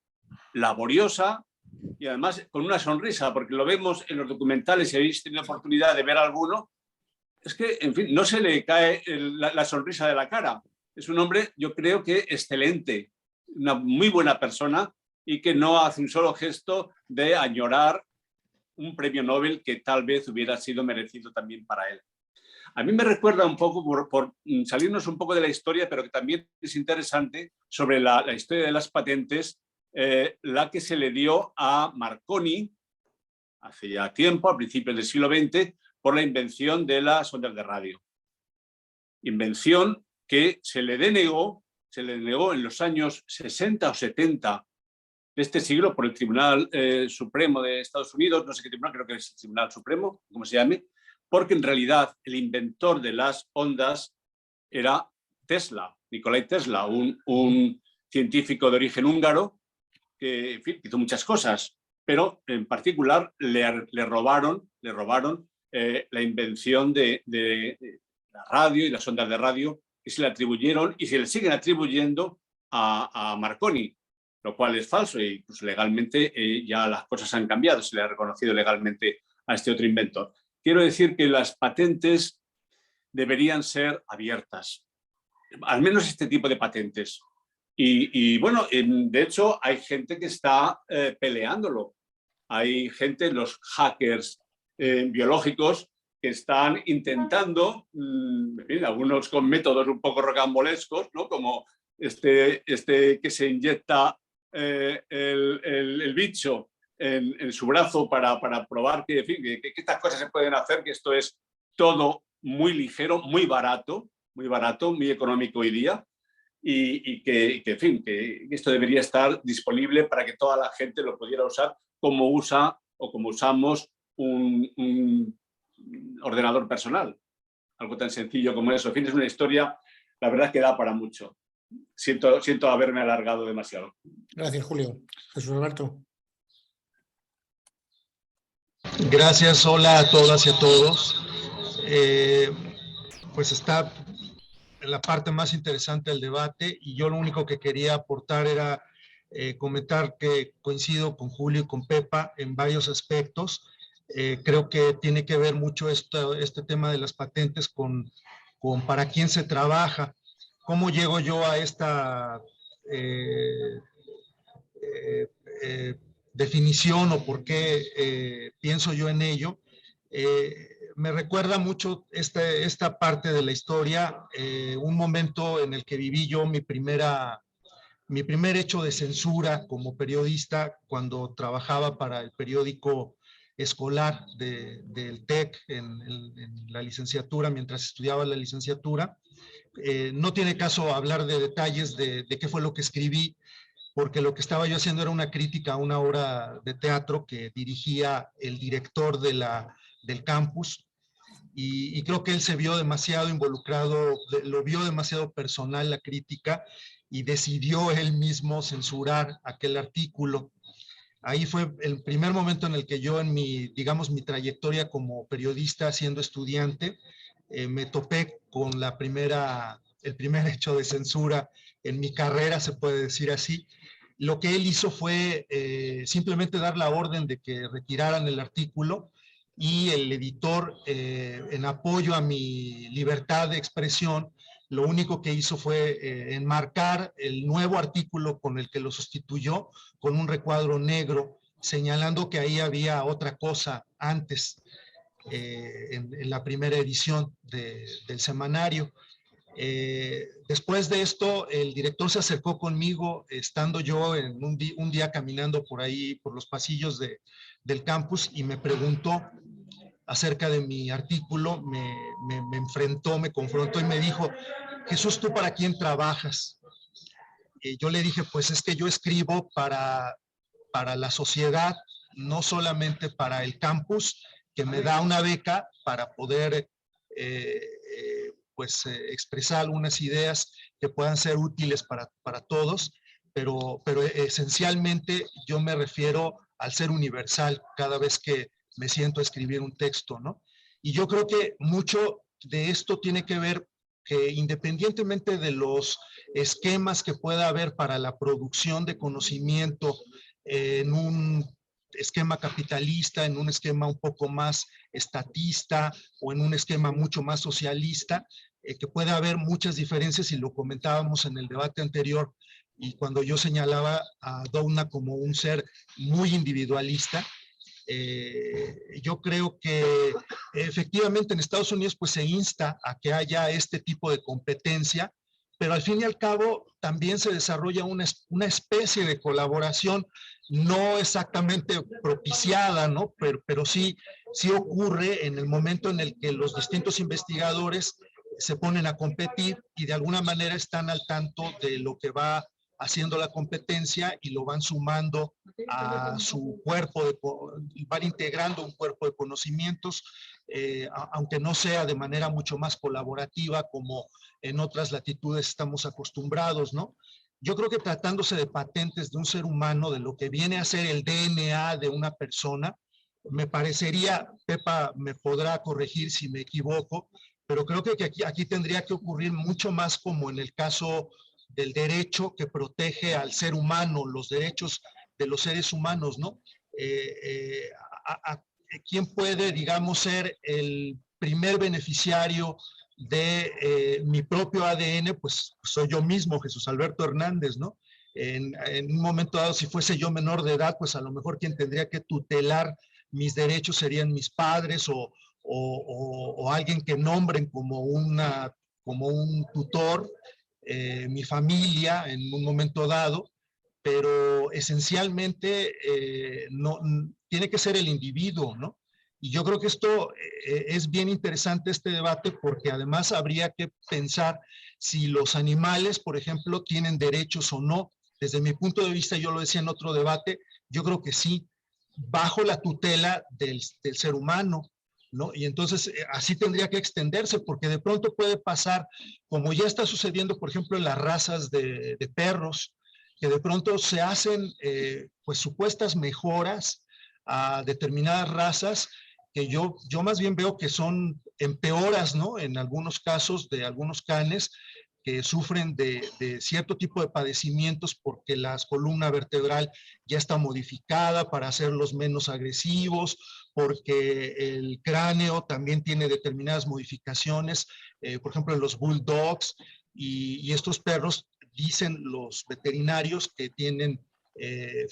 laboriosa y además con una sonrisa, porque lo vemos en los documentales, si habéis tenido oportunidad de ver alguno, es que, en fin, no se le cae la sonrisa de la cara. Es un hombre, yo creo que excelente, una muy buena persona y que no hace un solo gesto de añorar un premio Nobel que tal vez hubiera sido merecido también para él. A mí me recuerda un poco, por salirnos un poco de la historia, pero que también es interesante, sobre la historia de las patentes, la que se le dio a Marconi hace ya tiempo, a principios del siglo XX, por la invención de las ondas de radio. Invención que se le denegó en los años 60 o 70 de este siglo por el Tribunal Supremo de Estados Unidos, no sé qué tribunal, creo que es el Tribunal Supremo, como se llame, porque en realidad el inventor de las ondas era Tesla, Nikolai Tesla, un científico de origen húngaro que, en fin, hizo muchas cosas, pero en particular le robaron la invención de la radio y las ondas de radio, que se le atribuyeron y se le siguen atribuyendo a Marconi, lo cual es falso y pues, legalmente ya las cosas han cambiado, se le ha reconocido legalmente a este otro inventor. Quiero decir que las patentes deberían ser abiertas, al menos este tipo de patentes. Y bueno, de hecho hay gente que está peleándolo. Hay gente, los hackers biológicos, que están intentando, algunos con métodos un poco rocambolescos, ¿no? Como este que se inyecta el bicho en su brazo para probar que, en fin, que estas cosas se pueden hacer, que esto es todo muy ligero, muy barato, muy económico hoy día, y que, en fin, que esto debería estar disponible para que toda la gente lo pudiera usar como usa o como usamos un ordenador personal. Algo tan sencillo como eso. En fin, es una historia, la verdad, que da para mucho. Siento haberme alargado demasiado. Gracias, Julio. Jesús Alberto. Gracias, hola a todas y a todos. Pues está en la parte más interesante del debate y yo lo único que quería aportar era comentar que coincido con Julio y con Pepa en varios aspectos. Creo que tiene que ver mucho este tema de las patentes con para quién se trabaja. ¿Cómo llego yo a esta definición o por qué pienso yo en ello? Me recuerda mucho esta parte de la historia, un momento en el que viví yo mi primer hecho de censura como periodista cuando trabajaba para el periódico escolar del TEC en la licenciatura, mientras estudiaba la licenciatura. No tiene caso hablar de detalles de qué fue lo que escribí, porque lo que estaba yo haciendo era una crítica a una obra de teatro que dirigía el director del campus, y creo que él se vio demasiado involucrado, lo vio demasiado personal la crítica, y decidió él mismo censurar aquel artículo. Ahí fue el primer momento en el que yo, en digamos, mi trayectoria como periodista siendo estudiante, me topé con el primer hecho de censura en mi carrera, se puede decir así. Lo que él hizo fue simplemente dar la orden de que retiraran el artículo, y el editor, en apoyo a mi libertad de expresión, lo único que hizo fue enmarcar el nuevo artículo con el que lo sustituyó con un recuadro negro, señalando que ahí había otra cosa antes, en la primera edición del semanario. Después de esto, el director se acercó conmigo, estando yo en un día caminando por ahí, por los pasillos del campus, y me preguntó acerca de mi artículo, me enfrentó, me confrontó y me dijo: Jesús, ¿tú para quién trabajas? Yo le dije, pues es que yo escribo para la sociedad, no solamente para el campus, que me da una beca para poder expresar algunas ideas que puedan ser útiles para todos, pero esencialmente yo me refiero al ser universal cada vez que me siento a escribir un texto, ¿no? Y yo creo que mucho de esto tiene que ver que, independientemente de los esquemas que pueda haber para la producción de conocimiento en un esquema capitalista, en un esquema un poco más estatista o en un esquema mucho más socialista, que puede haber muchas diferencias, y lo comentábamos en el debate anterior, y cuando yo señalaba a Doudna como un ser muy individualista. Yo creo que efectivamente en Estados Unidos pues se insta a que haya este tipo de competencia, pero al fin y al cabo también se desarrolla una especie de colaboración no exactamente propiciada, ¿no? Pero sí ocurre en el momento en el que los distintos investigadores se ponen a competir y de alguna manera están al tanto de lo que va haciendo la competencia y lo van sumando a su cuerpo, van integrando un cuerpo de conocimientos, aunque no sea de manera mucho más colaborativa como en otras latitudes estamos acostumbrados, ¿no? Yo creo que tratándose de patentes de un ser humano, de lo que viene a ser el DNA de una persona, me parecería, Pepa me podrá corregir si me equivoco, pero creo que aquí tendría que ocurrir mucho más como en el caso del derecho que protege al ser humano, los derechos de los seres humanos, ¿no? ¿Quién puede, digamos, ser el primer beneficiario de mi propio ADN? Pues soy yo mismo, Jesús Alberto Hernández, ¿no? En un momento dado, si fuese yo menor de edad, pues a lo mejor quien tendría que tutelar mis derechos serían mis padres o alguien que nombren como un tutor, mi familia en un momento dado, pero esencialmente tiene que ser el individuo, ¿no? Y yo creo que esto es bien interesante, este debate, porque además habría que pensar si los animales, por ejemplo, tienen derechos o no. Desde mi punto de vista, yo lo decía en otro debate, yo creo que sí, bajo la tutela del ser humano, ¿no? Y entonces así tendría que extenderse, porque de pronto puede pasar, como ya está sucediendo, por ejemplo, en las razas de perros, que de pronto se hacen pues supuestas mejoras a determinadas razas que yo más bien veo que son empeoras, ¿no? En algunos casos de algunos canes que sufren de cierto tipo de padecimientos porque la columna vertebral ya está modificada para hacerlos menos agresivos, porque el cráneo también tiene determinadas modificaciones, por ejemplo en los bulldogs, y estos perros, dicen los veterinarios, que tienen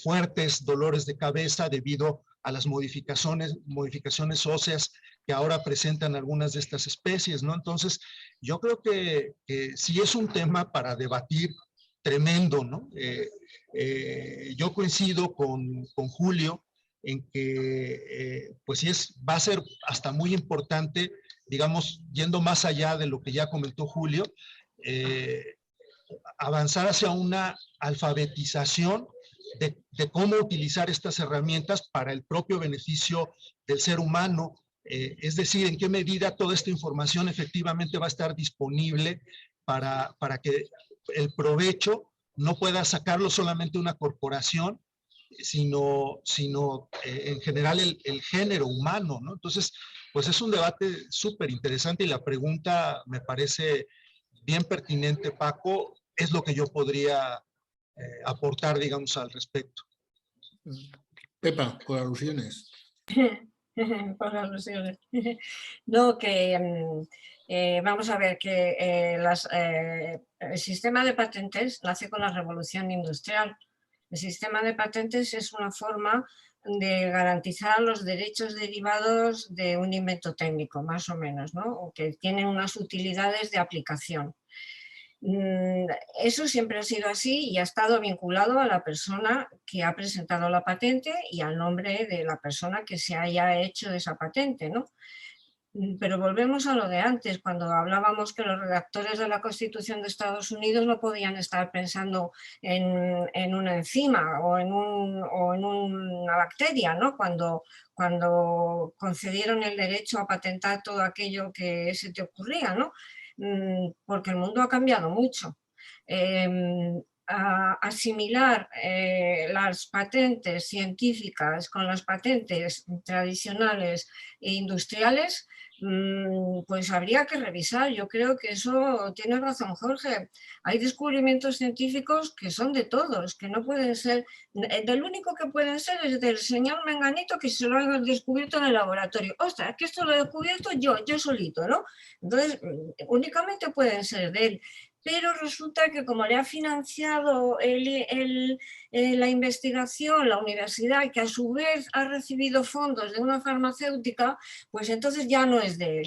fuertes dolores de cabeza debido a las modificaciones óseas que ahora presentan algunas de estas especies, ¿no? Entonces, yo creo que sí es un tema para debatir tremendo, ¿no? Yo coincido con Julio en que, pues sí va a ser hasta muy importante, digamos, yendo más allá de lo que ya comentó Julio, avanzar hacia una alfabetización de cómo utilizar estas herramientas para el propio beneficio del ser humano, es decir, en qué medida toda esta información efectivamente va a estar disponible para que el provecho no pueda sacarlo solamente una corporación, sino en general el género humano, ¿no? Entonces, pues es un debate súper interesante y la pregunta me parece bien pertinente, Paco, es lo que yo podría aportar, digamos, al respecto. Pepa, por alusiones. Por alusiones. No, que vamos a ver que el sistema de patentes nace con la revolución industrial. El sistema de patentes es una forma de garantizar los derechos derivados de un invento técnico, más o menos, ¿no? O que tienen unas utilidades de aplicación. Eso siempre ha sido así y ha estado vinculado a la persona que ha presentado la patente y al nombre de la persona que se haya hecho esa patente, ¿no? Pero volvemos a lo de antes, cuando hablábamos que los redactores de la Constitución de Estados Unidos no podían estar pensando en una enzima o en una bacteria, ¿no? Cuando concedieron el derecho a patentar todo aquello que se te ocurría, ¿no? Porque el mundo ha cambiado mucho. Asimilar las patentes científicas con las patentes tradicionales e industriales, pues habría que revisar. Yo creo que eso tiene razón Jorge. Hay descubrimientos científicos que son de todos, que no pueden ser, del único que pueden ser es del señor Menganito que se lo ha descubierto en el laboratorio. Ostras, que esto lo he descubierto yo solito, ¿no? Entonces, únicamente pueden ser de él. Pero resulta que como le ha financiado la investigación, la universidad, que a su vez ha recibido fondos de una farmacéutica, pues entonces ya no es de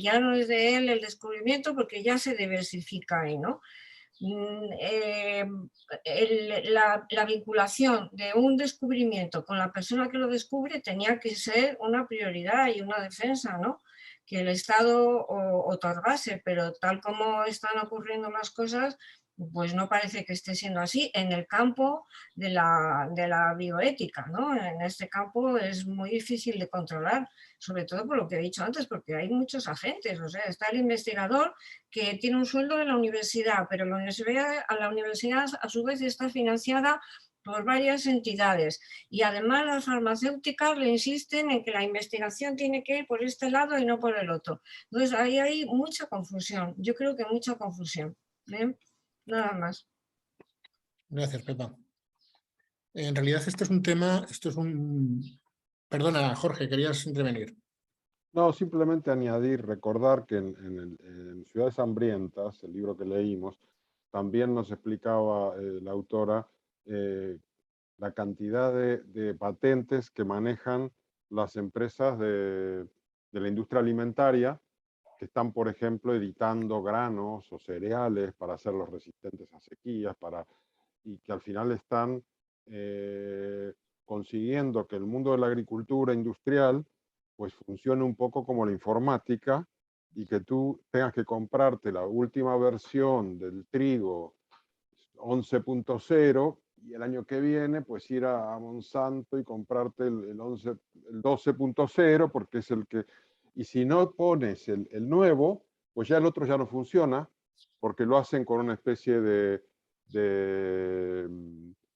él el descubrimiento porque ya se diversifica ahí, ¿no? La vinculación de un descubrimiento con la persona que lo descubre tenía que ser una prioridad y una defensa, ¿no? Que el Estado otorgase, pero tal como están ocurriendo las cosas, pues no parece que esté siendo así en el campo de la bioética, ¿no? En este campo es muy difícil de controlar, sobre todo por lo que he dicho antes, porque hay muchos agentes, o sea, está el investigador que tiene un sueldo de la universidad, pero la universidad a su vez está financiada por varias entidades y además las farmacéuticas le insisten en que la investigación tiene que ir por este lado y no por el otro. Entonces ahí hay mucha confusión, yo creo que mucha confusión. Nada más. Gracias, Pepa. En realidad esto es un tema, Perdona, Jorge, querías intervenir. No, simplemente añadir, recordar que en Ciudades Hambrientas, el libro que leímos, también nos explicaba la autora la cantidad de patentes que manejan las empresas de la industria alimentaria, que están, por ejemplo, editando granos o cereales para hacerlos resistentes a sequías, y que al final están consiguiendo que el mundo de la agricultura industrial pues funcione un poco como la informática, y que tú tengas que comprarte la última versión del trigo 11.0 y el año que viene pues ir a Monsanto y comprarte el 12.0 porque es el que... Y si no pones el nuevo, pues ya el otro ya no funciona, porque lo hacen con una especie de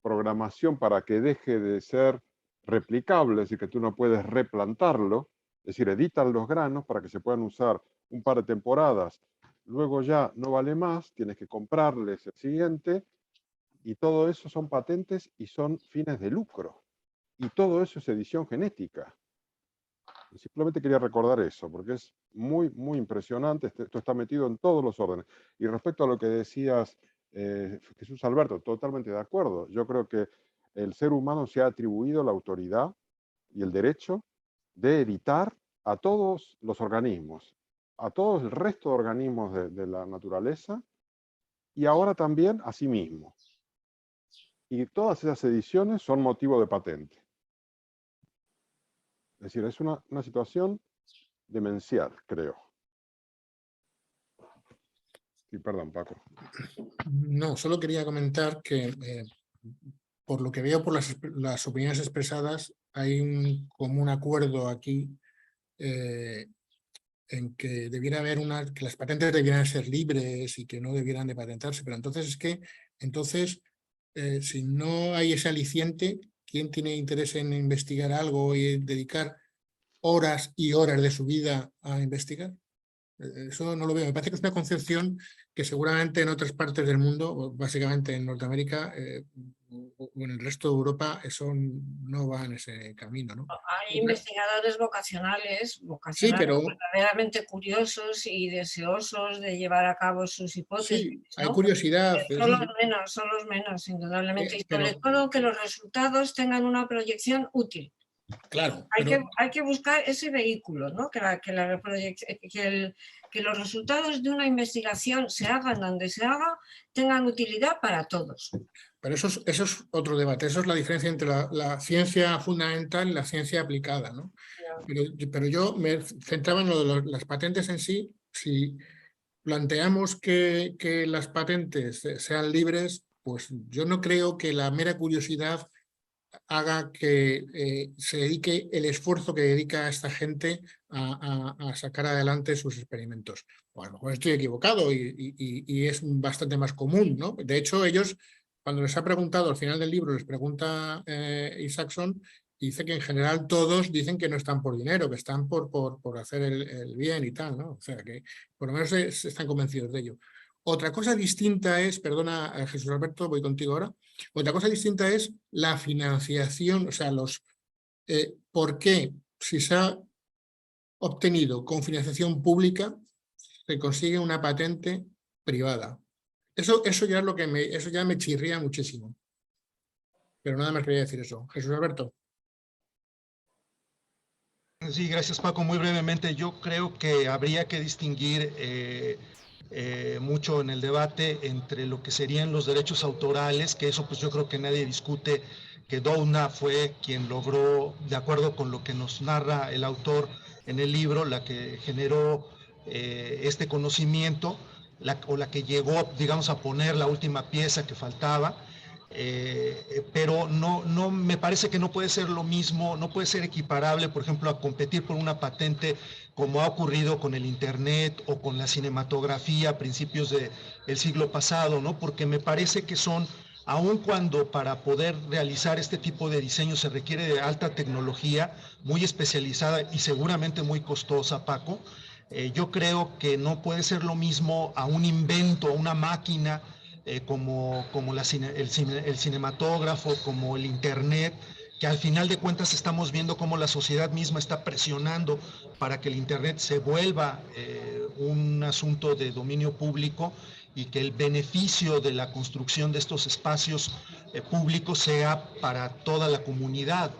programación para que deje de ser replicable, es decir, que tú no puedes replantarlo, es decir, editan los granos para que se puedan usar un par de temporadas, luego ya no vale más, tienes que comprarles el siguiente, y todo eso son patentes y son fines de lucro, y todo eso es edición genética. Simplemente quería recordar eso, porque es muy, muy impresionante. Esto está metido en todos los órdenes. Y respecto a lo que decías, Jesús Alberto, totalmente de acuerdo. Yo creo que el ser humano se ha atribuido la autoridad y el derecho de editar a todos los organismos, a todo el resto de organismos de la naturaleza, y ahora también a sí mismo. Y todas esas ediciones son motivo de patente. Es decir, es una situación demencial, creo. Sí, perdón, Paco. No, solo quería comentar que por lo que veo por las opiniones expresadas, hay un común acuerdo aquí en que debiera haber que las patentes debieran ser libres y que no debieran de patentarse, pero entonces es que, si no hay ese aliciente, ¿quién tiene interés en investigar algo y dedicar horas y horas de su vida a investigar? Eso no lo veo. Me parece que es una concepción que seguramente en otras partes del mundo, básicamente en Norteamérica o en el resto de Europa, eso no va en ese camino, ¿no? Hay investigadores vocacionales Sí, pero verdaderamente curiosos y deseosos de llevar a cabo sus hipótesis, sí, ¿no? hay curiosidad. Son los menos, indudablemente. Y sobre Pero, todo que los resultados tengan una proyección útil. claro, Hay que buscar ese vehículo, ¿no? Que los resultados de una investigación se hagan donde se haga, tengan utilidad para todos. Pero eso es otro debate. Eso es la diferencia entre la ciencia fundamental y la ciencia aplicada, ¿no? Pero yo me centraba en lo de las patentes en sí. Si planteamos que las patentes sean libres, pues yo no creo que la mera curiosidad haga que se dedique el esfuerzo que dedica esta gente a sacar adelante sus experimentos. O a lo mejor estoy equivocado y es bastante más común, ¿no? De hecho, ellos, cuando les ha preguntado al final del libro, les pregunta Isaacson, dice que en general todos dicen que no están por dinero, que están por hacer el bien y tal, ¿no? O sea, que por lo menos están convencidos de ello. Otra cosa distinta es, perdona Jesús Alberto, voy contigo ahora, otra cosa distinta es la financiación, o sea, ¿por qué si se ha obtenido con financiación pública se consigue una patente privada? Eso ya es eso ya me chirría muchísimo. Pero nada más quería decir eso. Jesús Alberto. Sí, gracias Paco. Muy brevemente, yo creo que habría que distinguir mucho en el debate entre lo que serían los derechos autorales, que eso pues yo creo que nadie discute, que Doudna fue quien logró, de acuerdo con lo que nos narra el autor en el libro, la que generó este conocimiento, la que llegó, digamos, a poner la última pieza que faltaba. Pero no me parece que no puede ser lo mismo, no puede ser equiparable, por ejemplo, a competir por una patente como ha ocurrido con el internet o con la cinematografía a principios del siglo pasado, ¿no? Porque me parece que son, aun cuando para poder realizar este tipo de diseño se requiere de alta tecnología, muy especializada y seguramente muy costosa, Paco, yo creo que no puede ser lo mismo a un invento, a una máquina, como el cinematógrafo, como el internet, que al final de cuentas estamos viendo cómo la sociedad misma está presionando para que el internet se vuelva un asunto de dominio público y que el beneficio de la construcción de estos espacios públicos sea para toda la comunidad.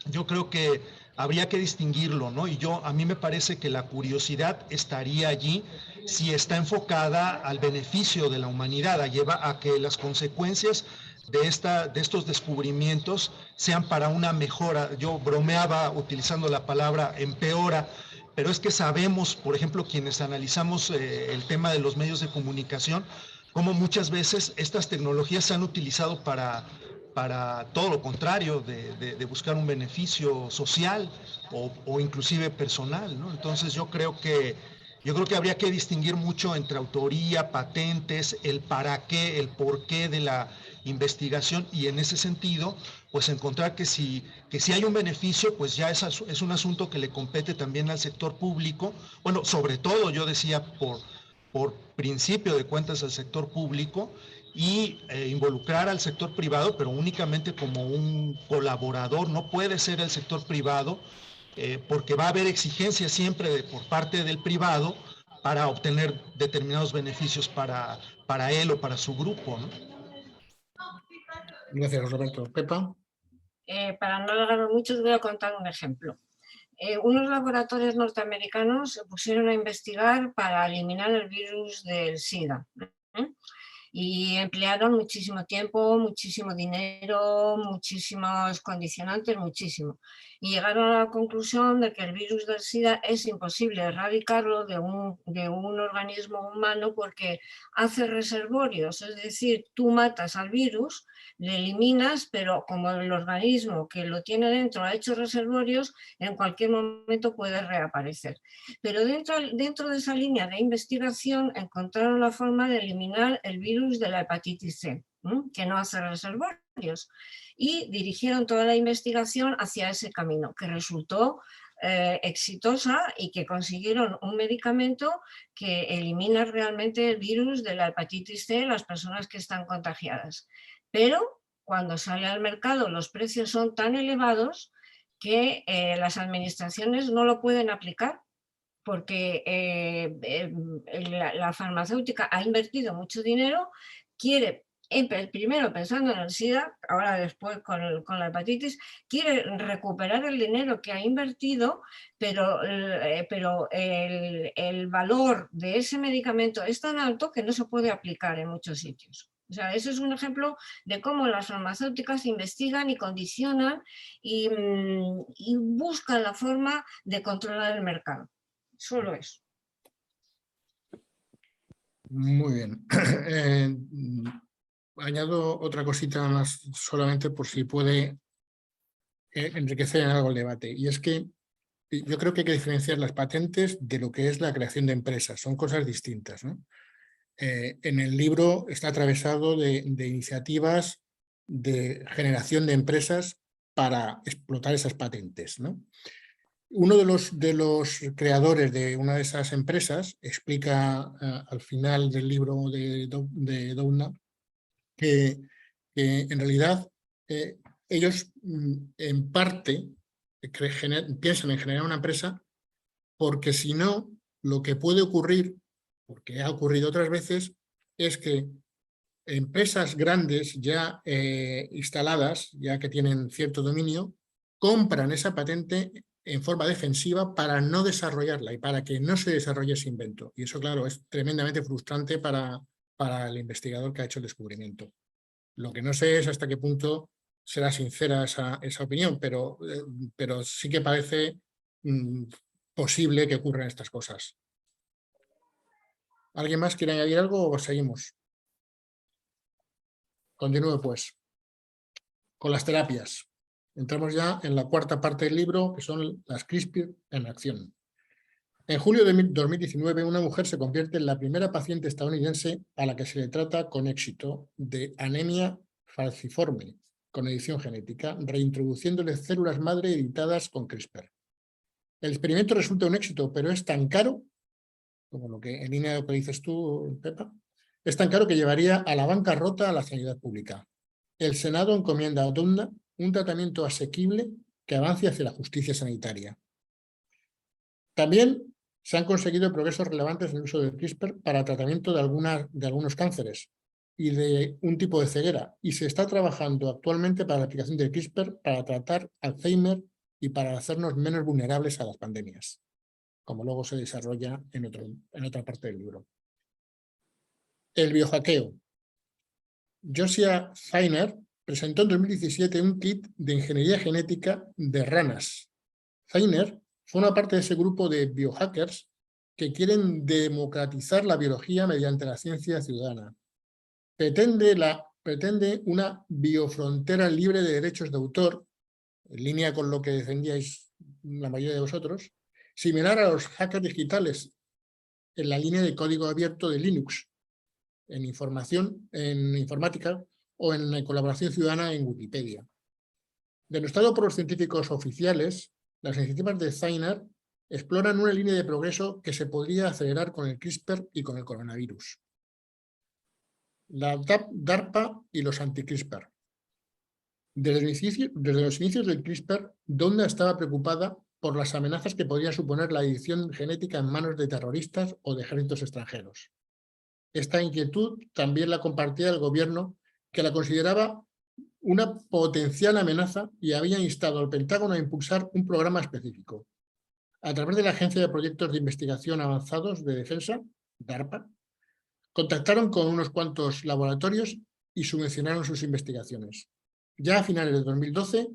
Yo creo que habría que distinguirlo, ¿no? Y a mí me parece que la curiosidad estaría allí si está enfocada al beneficio de la humanidad, a que las consecuencias de estos descubrimientos sean para una mejora. Yo bromeaba utilizando la palabra empeora, pero es que sabemos, por ejemplo, quienes analizamos el tema de los medios de comunicación, cómo muchas veces estas tecnologías se han utilizado para todo lo contrario, de buscar un beneficio social o inclusive personal, ¿no? Entonces yo creo que habría que distinguir mucho entre autoría, patentes, el para qué, el por qué de la investigación, y en ese sentido, pues encontrar que si hay un beneficio, pues ya es un asunto que le compete también al sector público, bueno, sobre todo yo decía por principio de cuentas al sector público, y involucrar al sector privado, pero únicamente como un colaborador. No puede ser el sector privado, porque va a haber exigencias siempre por parte del privado para obtener determinados beneficios para él o para su grupo, ¿no? Gracias, Roberto. Pepa. Para no alargarme mucho, os voy a contar un ejemplo. Unos laboratorios norteamericanos se pusieron a investigar para eliminar el virus del SIDA. Y emplearon muchísimo tiempo, muchísimo dinero, muchísimos condicionantes, muchísimo. Y llegaron a la conclusión de que el virus del SIDA es imposible erradicarlo de un organismo humano porque hace reservorios, es decir, tú matas al virus, le eliminas, pero como el organismo que lo tiene dentro ha hecho reservorios, en cualquier momento puede reaparecer. Pero dentro de esa línea de investigación encontraron la forma de eliminar el virus de la hepatitis C, que no hace reservorios, y dirigieron toda la investigación hacia ese camino, que resultó exitosa y que consiguieron un medicamento que elimina realmente el virus de la hepatitis C en las personas que están contagiadas. Pero cuando sale al mercado los precios son tan elevados que las administraciones no lo pueden aplicar porque la farmacéutica ha invertido mucho dinero, quiere, primero pensando en el SIDA, ahora después con la hepatitis, quiere recuperar el dinero que ha invertido, pero el valor de ese medicamento es tan alto que no se puede aplicar en muchos sitios. O sea, eso es un ejemplo de cómo las farmacéuticas investigan y condicionan y buscan la forma de controlar el mercado. Solo eso. Muy bien. Añado otra cosita más solamente por si puede enriquecer en algo el debate. Y es que yo creo que hay que diferenciar las patentes de lo que es la creación de empresas. Son cosas distintas, ¿no? En el libro está atravesado de iniciativas de generación de empresas para explotar esas patentes, ¿no? Uno de los creadores de una de esas empresas explica al final del libro de Doudna que en realidad ellos en parte piensan en generar una empresa porque si no, lo que puede ocurrir, porque ha ocurrido otras veces, es que empresas grandes ya instaladas, ya que tienen cierto dominio, compran esa patente en forma defensiva para no desarrollarla y para que no se desarrolle ese invento. Y eso, claro, es tremendamente frustrante para el investigador que ha hecho el descubrimiento. Lo que no sé es hasta qué punto será sincera esa opinión, pero sí que parece posible que ocurran estas cosas. ¿Alguien más quiere añadir algo o seguimos? Continúo pues con las terapias. Entramos ya en la cuarta parte del libro, que son las CRISPR en acción. En julio de 2019, una mujer se convierte en la primera paciente estadounidense a la que se le trata con éxito de anemia falciforme con edición genética, reintroduciéndole células madre editadas con CRISPR. El experimento resulta un éxito, pero es tan caro, como lo que en línea de lo que dices tú, Pepa, es tan caro que llevaría a la bancarrota a la sanidad pública. El Senado encomienda a Doudna un tratamiento asequible que avance hacia la justicia sanitaria. También se han conseguido progresos relevantes en el uso del CRISPR para tratamiento de algunos cánceres y de un tipo de ceguera, y se está trabajando actualmente para la aplicación del CRISPR para tratar Alzheimer y para hacernos menos vulnerables a las pandemias, como luego se desarrolla en otra parte del libro. El biohackeo. Josiah Feiner presentó en 2017 un kit de ingeniería genética de ranas. Feiner forma parte de ese grupo de biohackers que quieren democratizar la biología mediante la ciencia ciudadana. Pretende una biofrontera libre de derechos de autor, en línea con lo que defendíais la mayoría de vosotros, similar a los hackers digitales, en la línea de código abierto de Linux, en informática o en la colaboración ciudadana en Wikipedia. Denostado por los científicos oficiales, las iniciativas de Feiner exploran una línea de progreso que se podría acelerar con el CRISPR y con el coronavirus. La DARPA y los anti-CRISPR. Desde los inicios del CRISPR, Doudna estaba preocupada por las amenazas que podría suponer la edición genética en manos de terroristas o de ejércitos extranjeros. Esta inquietud también la compartía el gobierno, que la consideraba una potencial amenaza y había instado al Pentágono a impulsar un programa específico. A través de la Agencia de Proyectos de Investigación Avanzados de Defensa, DARPA, Contactaron con unos cuantos laboratorios y subvencionaron sus investigaciones. Ya a finales de 2012,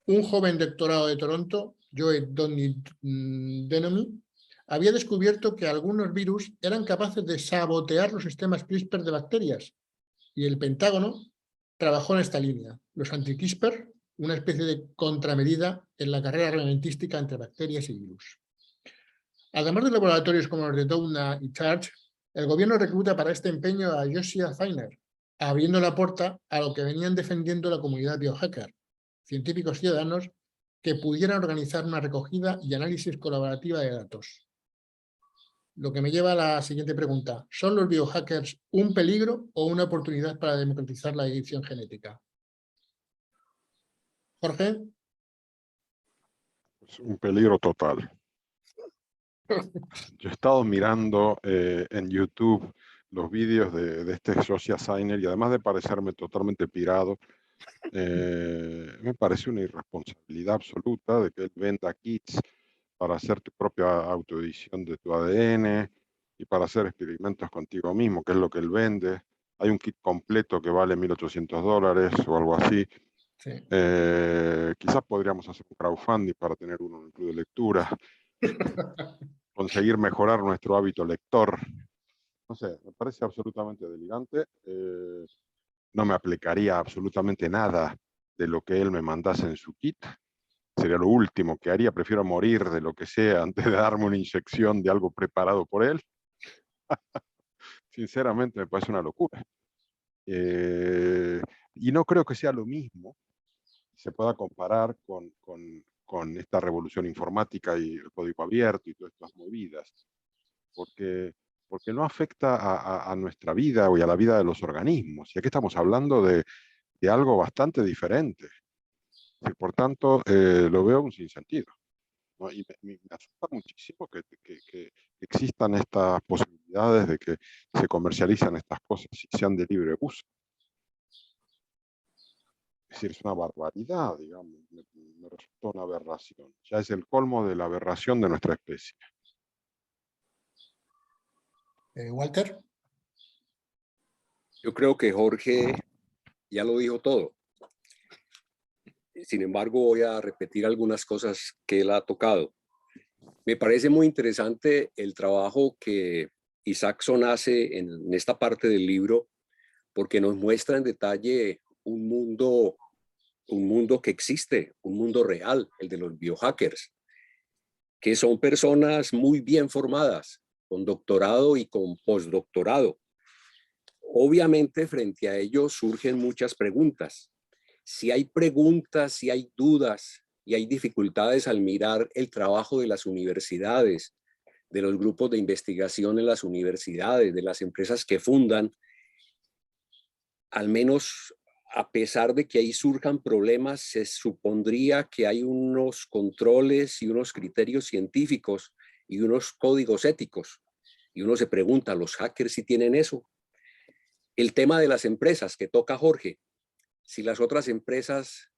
un joven doctorado de Toronto, Joe Denomy, había descubierto que algunos virus eran capaces de sabotear los sistemas CRISPR de bacterias, y el Pentágono trabajó en esta línea. Los anti-CRISPR, una especie de contramedida en la carrera armamentística entre bacterias y virus. Además de laboratorios como los de Doudna y Church, el gobierno recluta para este empeño a Josiah Feiner, abriendo la puerta a lo que venían defendiendo la comunidad biohacker, científicos ciudadanos que pudieran organizar una recogida y análisis colaborativa de datos. Lo que me lleva a la siguiente pregunta. ¿Son los biohackers un peligro o una oportunidad para democratizar la edición genética? Jorge. Es un peligro total. Yo he estado mirando en YouTube los vídeos de este Josiah Feiner y además de parecerme totalmente pirado, me parece una irresponsabilidad absoluta de que él venda kits para hacer tu propia autoedición de tu ADN y para hacer experimentos contigo mismo, que es lo que él vende. Hay un kit completo que vale $1.800 o algo así. Sí. Quizás podríamos hacer un crowdfunding para tener uno en el club de lectura. Conseguir mejorar nuestro hábito lector. No sé, me parece absolutamente delirante. No me aplicaría absolutamente nada de lo que él me mandase en su kit. Sería lo último que haría. Prefiero morir de lo que sea antes de darme una inyección de algo preparado por él. Sinceramente me parece una locura. Y no creo que sea lo mismo, se pueda comparar con esta revolución informática y el código abierto y todas estas movidas, porque no afecta a nuestra vida o a la vida de los organismos. Y aquí estamos hablando de algo bastante diferente. Y por tanto, lo veo un sinsentido, ¿no? Y me asusta muchísimo que existan estas posibilidades de que se comercializan estas cosas y sean de libre uso. Es decir, es una barbaridad, digamos, me resulta una aberración. Ya es el colmo de la aberración de nuestra especie. Walter. Yo creo que Jorge ya lo dijo todo. Sin embargo, voy a repetir algunas cosas que él ha tocado. Me parece muy interesante el trabajo que Isaacson hace en esta parte del libro, porque nos muestra en detalle un mundo que existe, un mundo real, el de los biohackers, que son personas muy bien formadas, con doctorado y con postdoctorado. Obviamente, frente a ellos surgen muchas preguntas. Si hay preguntas, si hay dudas y hay dificultades al mirar el trabajo de las universidades, de los grupos de investigación en las universidades, de las empresas que fundan, al menos a pesar de que ahí surjan problemas, se supondría que hay unos controles y unos criterios científicos y unos códigos éticos. Y uno se pregunta, ¿los hackers sí tienen eso? El tema de las empresas que toca Jorge. Si las otras empresas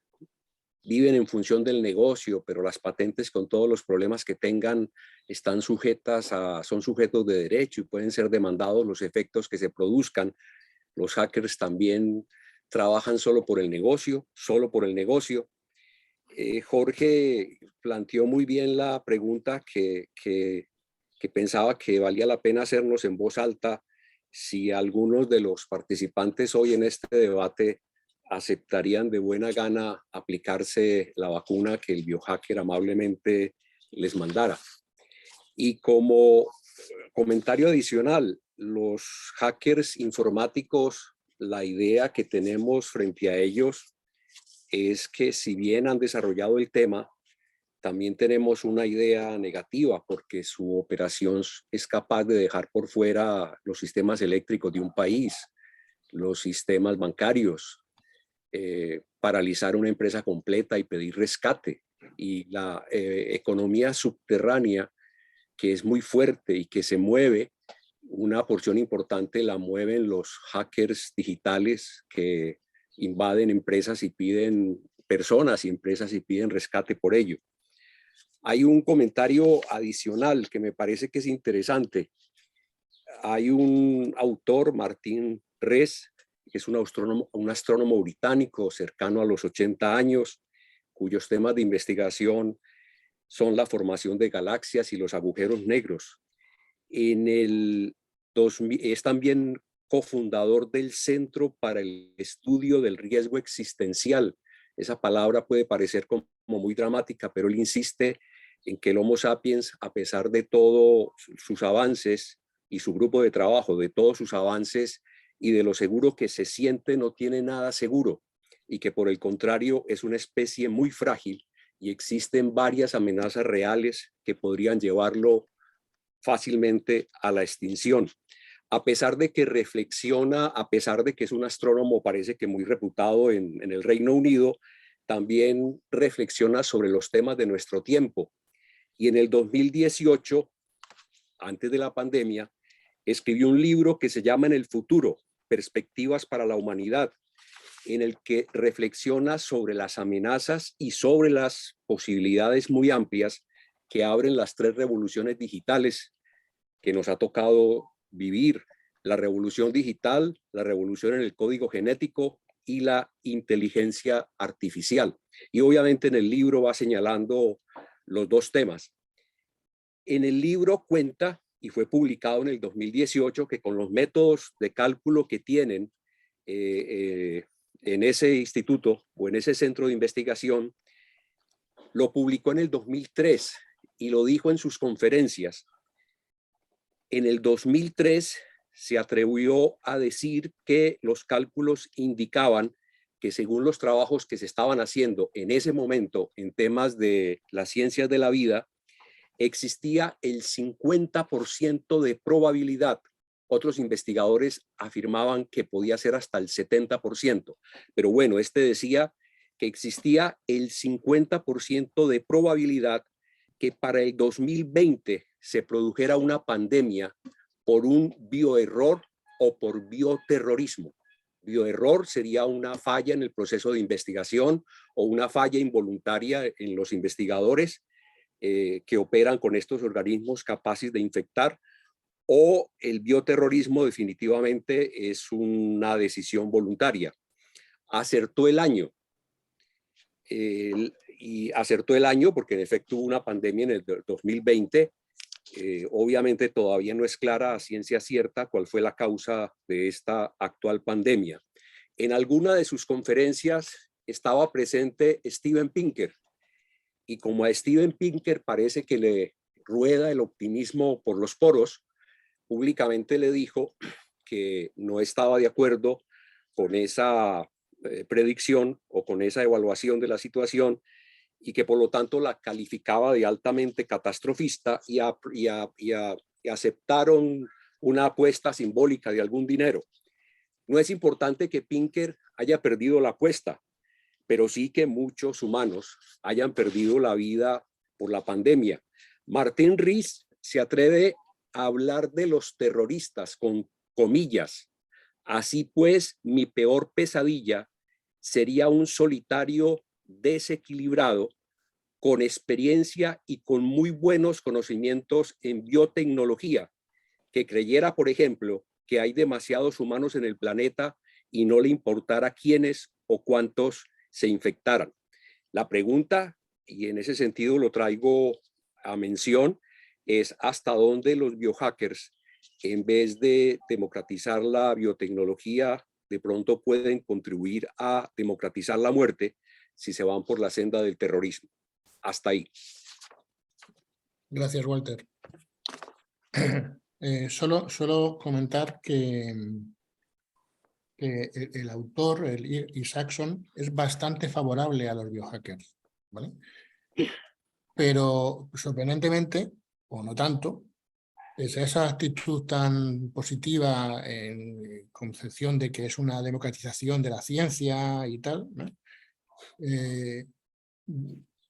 viven en función del negocio, pero las patentes con todos los problemas que tengan son sujetos de derecho y pueden ser demandados los efectos que se produzcan, los hackers también trabajan solo por el negocio. Jorge planteó muy bien la pregunta que pensaba que valía la pena hacernos en voz alta si algunos de los participantes hoy en este debate aceptarían de buena gana aplicarse la vacuna que el biohacker amablemente les mandara. Y como comentario adicional, los hackers informáticos, la idea que tenemos frente a ellos es que si bien han desarrollado el tema, también tenemos una idea negativa porque su operación es capaz de dejar por fuera los sistemas eléctricos de un país, los sistemas bancarios, paralizar una empresa completa y pedir rescate. Y la economía subterránea, que es muy fuerte y que se mueve, una porción importante la mueven los hackers digitales que invaden empresas y piden personas y empresas y piden rescate por ello. Hay un comentario adicional que me parece que es interesante. hay un autor, Martín Rees, que es un astrónomo británico cercano a los 80 años, cuyos temas de investigación son la formación de galaxias y los agujeros negros. Es también cofundador del Centro para el Estudio del Riesgo Existencial. Esa palabra puede parecer como muy dramática, pero él insiste en que el Homo sapiens, a pesar de todos sus avances y su grupo de trabajo, de todos sus avances y de lo seguro que se siente, no tiene nada seguro, y que por el contrario es una especie muy frágil y existen varias amenazas reales que podrían llevarlo fácilmente a la extinción. A pesar de que reflexiona, a pesar de que es un astrónomo, parece que muy reputado en el Reino Unido, también reflexiona sobre los temas de nuestro tiempo. Y en el 2018, antes de la pandemia, escribió un libro que se llama En el futuro, Perspectivas para la humanidad, en el que reflexiona sobre las amenazas y sobre las posibilidades muy amplias que abren las 3 revoluciones digitales que nos ha tocado vivir: la revolución digital, la revolución en el código genético y la inteligencia artificial. Y obviamente en el libro va señalando los 2 temas. En el libro cuenta, y fue publicado en el 2018, que con los métodos de cálculo que tienen en ese instituto o en ese centro de investigación, lo publicó en el 2003 y lo dijo en sus conferencias. En el 2003 se atrevió a decir que los cálculos indicaban que, según los trabajos que se estaban haciendo en ese momento en temas de las ciencias de la vida, existía el 50% de probabilidad. Otros investigadores afirmaban que podía ser hasta el 70%. Pero bueno, este decía que existía el 50% de probabilidad que para el 2020 se produjera una pandemia por un bioerror o por bioterrorismo. Bioerror sería una falla en el proceso de investigación o una falla involuntaria en los investigadores que operan con estos organismos capaces de infectar, o el bioterrorismo definitivamente es una decisión voluntaria. Acertó el año. Y acertó el año porque en efecto hubo una pandemia en el 2020. Obviamente todavía no es clara a ciencia cierta cuál fue la causa de esta actual pandemia. En alguna de sus conferencias estaba presente Steven Pinker, y como a Steven Pinker parece que le rueda el optimismo por los poros, públicamente le dijo que no estaba de acuerdo con esa predicción o con esa evaluación de la situación, y que por lo tanto la calificaba de altamente catastrofista, y aceptaron una apuesta simbólica de algún dinero. No es importante que Pinker haya perdido la apuesta, pero sí que muchos humanos hayan perdido la vida por la pandemia. Martín Rees se atreve a hablar de los terroristas con comillas. Así pues, mi peor pesadilla sería un solitario desequilibrado, con experiencia y con muy buenos conocimientos en biotecnología, que creyera, por ejemplo, que hay demasiados humanos en el planeta y no le importara quiénes o cuántos se infectaran. La pregunta, y en ese sentido lo traigo a mención, es hasta dónde los biohackers, en vez de democratizar la biotecnología, de pronto pueden contribuir a democratizar la muerte si se van por la senda del terrorismo. Hasta ahí. Gracias, Walter. Solo comentar que el autor, el Isaacson, es bastante favorable a los biohackers, ¿vale? Pero sorprendentemente, o no tanto, esa actitud tan positiva en concepción de que es una democratización de la ciencia y tal, ¿no?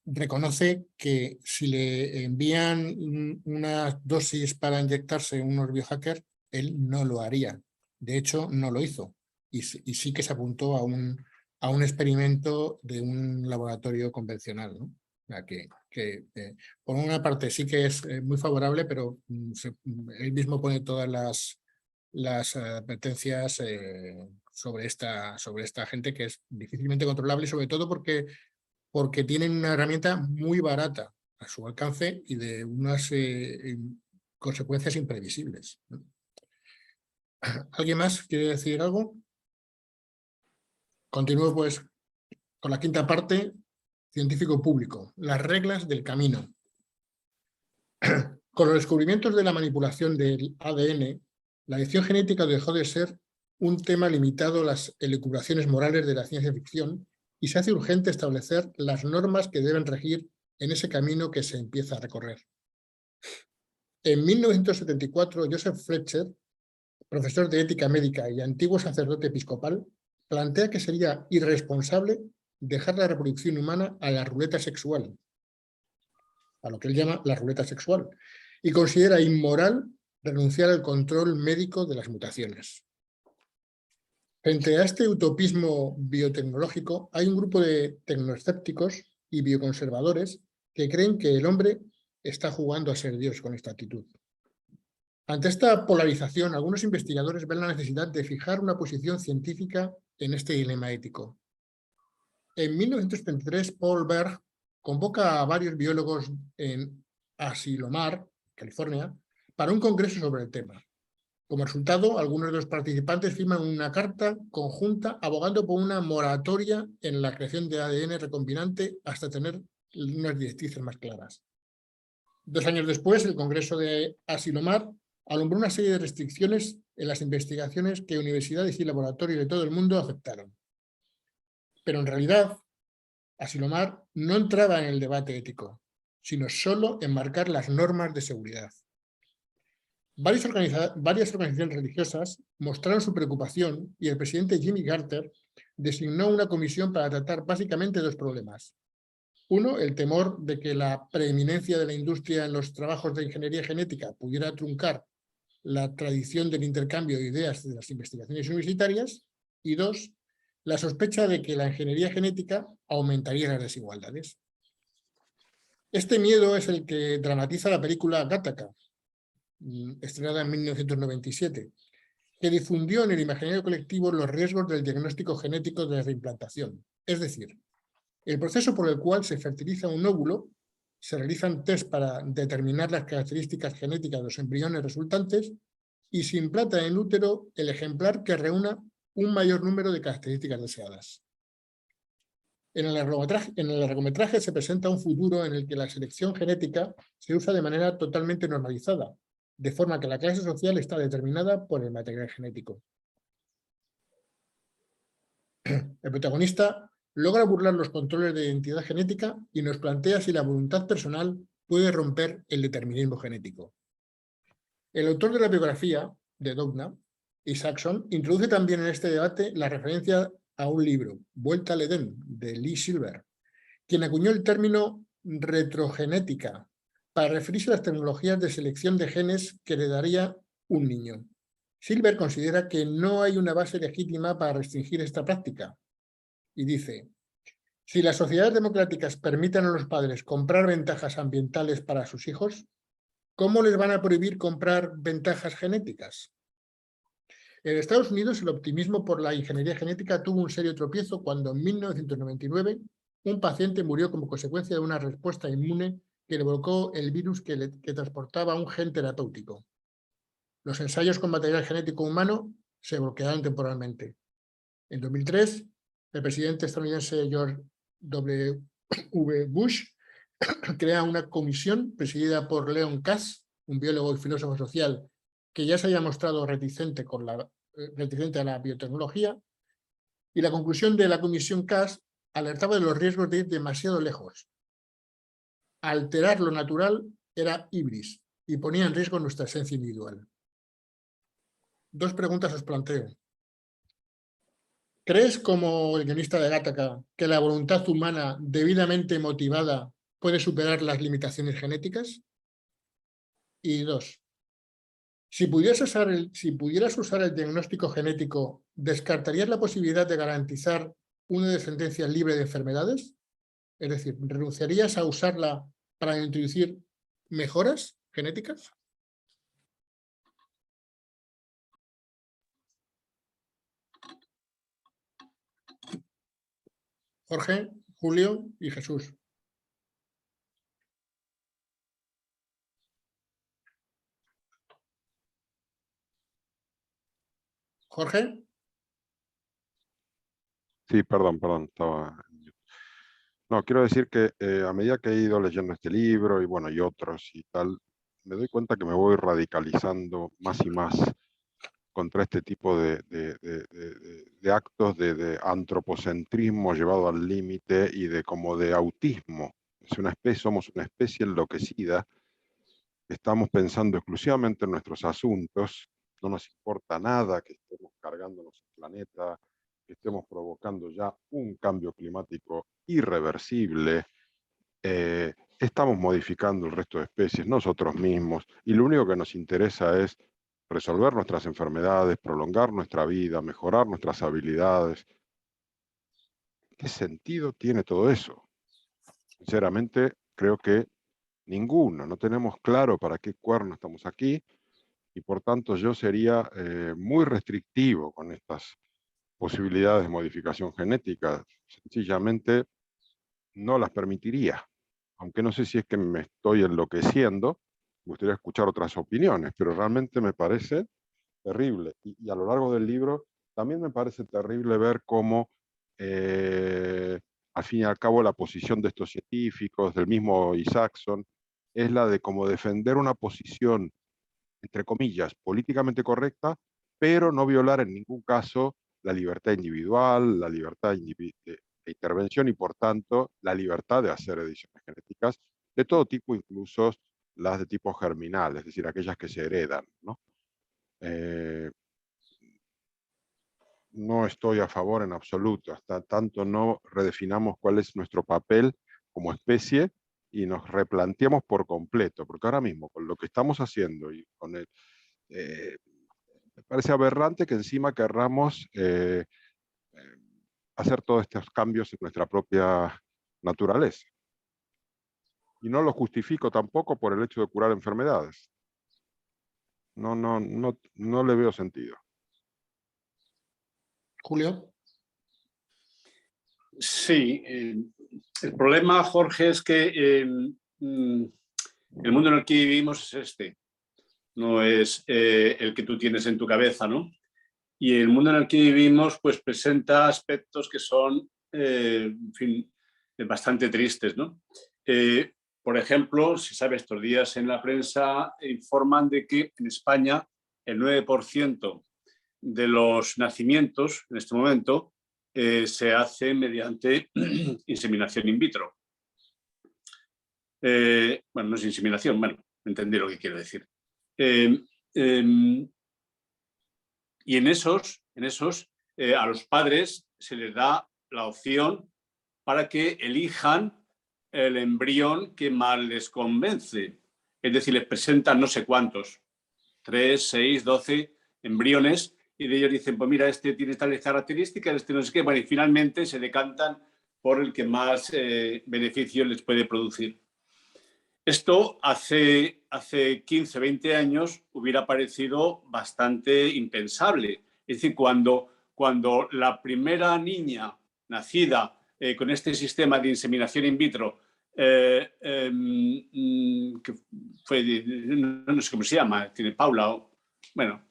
Reconoce que si le envían unas dosis para inyectarse unos biohackers, él no lo haría. De hecho, no lo hizo. Y sí que se apuntó a un experimento de un laboratorio convencional, ¿no? Por una parte sí que es muy favorable, pero él mismo pone todas las advertencias sobre esta gente, que es difícilmente controlable, sobre todo porque tienen una herramienta muy barata a su alcance y de unas consecuencias imprevisibles, ¿no? ¿Alguien más quiere decir algo? Continúo pues con la quinta parte, científico público, las reglas del camino. Con los descubrimientos de la manipulación del ADN, la edición genética dejó de ser un tema limitado a las elucubraciones morales de la ciencia ficción y se hace urgente establecer las normas que deben regir en ese camino que se empieza a recorrer. En 1974, Joseph Fletcher, profesor de ética médica y antiguo sacerdote episcopal, plantea que sería irresponsable dejar la reproducción humana a la ruleta sexual, a lo que él llama la ruleta sexual, y considera inmoral renunciar al control médico de las mutaciones. Frente a este utopismo biotecnológico, hay un grupo de tecnoescépticos y bioconservadores que creen que el hombre está jugando a ser Dios con esta actitud. Ante esta polarización, algunos investigadores ven la necesidad de fijar una posición científica en este dilema ético. En 1973, Paul Berg convoca a varios biólogos en Asilomar, California, para un congreso sobre el tema. Como resultado, algunos de los participantes firman una carta conjunta abogando por una moratoria en la creación de ADN recombinante hasta tener unas directrices más claras. 2 años después, el Congreso de Asilomar alumbró una serie de restricciones en las investigaciones que universidades y laboratorios de todo el mundo aceptaron. Pero en realidad, Asilomar no entraba en el debate ético, sino solo en marcar las normas de seguridad. Varias organizaciones religiosas mostraron su preocupación y el presidente Jimmy Carter designó una comisión para tratar básicamente 2 problemas. Uno, el temor de que la preeminencia de la industria en los trabajos de ingeniería genética pudiera truncar la tradición del intercambio de ideas de las investigaciones universitarias. Y 2, la sospecha de que la ingeniería genética aumentaría las desigualdades. Este miedo es el que dramatiza la película Gattaca, estrenada en 1997, que difundió en el imaginario colectivo los riesgos del diagnóstico genético de la reimplantación. Es decir, el proceso por el cual se fertiliza un óvulo, se realizan test para determinar las características genéticas de los embriones resultantes y se implanta en el útero el ejemplar que reúna un mayor número de características deseadas. En el largometraje se presenta un futuro en el que la selección genética se usa de manera totalmente normalizada, de forma que la clase social está determinada por el material genético. El protagonista logra burlar los controles de identidad genética y nos plantea si la voluntad personal puede romper el determinismo genético. El autor de la biografía de Doudna, Isaacson, introduce también en este debate la referencia a un libro, Vuelta al Edén, de Lee Silver, quien acuñó el término retrogenética para referirse a las tecnologías de selección de genes que heredaría un niño. Silver considera que no hay una base legítima para restringir esta práctica y dice: si las sociedades democráticas permiten a los padres comprar ventajas ambientales para sus hijos, ¿cómo les van a prohibir comprar ventajas genéticas? En Estados Unidos, el optimismo por la ingeniería genética tuvo un serio tropiezo cuando en 1999 un paciente murió como consecuencia de una respuesta inmune que le provocó el virus que transportaba un gen terapéutico. Los ensayos con material genético humano se bloquearon temporalmente. En 2003, el presidente estadounidense George W. Bush crea una comisión presidida por Leon Kass, un biólogo y filósofo social que ya se había mostrado reticente a la biotecnología, y la conclusión de la comisión Kass alertaba de los riesgos de ir demasiado lejos. Alterar lo natural era ibris y ponía en riesgo nuestra esencia individual. 2 preguntas os planteo. ¿Crees, como el guionista de Gattaca, que la voluntad humana debidamente motivada puede superar las limitaciones genéticas? Y 2, si pudieras usar el diagnóstico genético, ¿descartarías la posibilidad de garantizar una descendencia libre de enfermedades? Es decir, ¿renunciarías a usarla para introducir mejoras genéticas? Jorge, Julio y Jesús. Jorge. Sí, perdón, estaba... No, quiero decir que a medida que he ido leyendo este libro y bueno, y otros y tal, me doy cuenta que me voy radicalizando más y más contra este tipo de actos de antropocentrismo llevado al límite y de como de autismo. Somos una especie enloquecida, estamos pensando exclusivamente en nuestros asuntos, no nos importa nada que estemos cargándonos el planeta, que estemos provocando ya un cambio climático irreversible, estamos modificando el resto de especies, nosotros mismos, y lo único que nos interesa es resolver nuestras enfermedades, prolongar nuestra vida, mejorar nuestras habilidades. ¿Qué sentido tiene todo eso? Sinceramente, creo que ninguno. No tenemos claro para qué cuerno estamos aquí y por tanto yo sería muy restrictivo con estas posibilidades de modificación genética. Sencillamente no las permitiría. Aunque no sé si es que me estoy enloqueciendo, me gustaría escuchar otras opiniones, pero realmente me parece terrible. Y a lo largo del libro también me parece terrible ver cómo, al fin y al cabo, la posición de estos científicos, del mismo Isaacson, es la de como defender una posición, entre comillas, políticamente correcta, pero no violar en ningún caso la libertad individual, la libertad de intervención y, por tanto, la libertad de hacer ediciones genéticas de todo tipo, incluso las de tipo germinal, es decir, aquellas que se heredan, ¿no? No estoy a favor en absoluto, hasta tanto no redefinamos cuál es nuestro papel como especie y nos replanteamos por completo, porque ahora mismo con lo que estamos haciendo y con el, me parece aberrante que encima querramos hacer todos estos cambios en nuestra propia naturaleza. Y no lo justifico tampoco por el hecho de curar enfermedades. No le veo sentido. Julio. Sí, el problema, Jorge, es que el mundo en el que vivimos es este, no es el que tú tienes en tu cabeza, ¿no? Y el mundo en el que vivimos pues presenta aspectos que son, en fin, bastante tristes, ¿no? Por ejemplo, si sabes, estos días en la prensa informan de que en España el 9% de los nacimientos en este momento se hace mediante inseminación in vitro. Bueno, no es inseminación, bueno, entendí lo que quiero decir. Y en esos a los padres se les da la opción para que elijan el embrión que más les convence. Es decir, les presentan no sé cuántos, 3, 6, 12 embriones, y de ellos dicen, pues mira, este tiene tales características, este no sé qué, bueno, y finalmente se decantan por el que más beneficio les puede producir. Esto hace 15, 20 años hubiera parecido bastante impensable. Es decir, cuando la primera niña nacida con este sistema de inseminación in vitro, que fue, no sé cómo se llama, tiene Paula, bueno,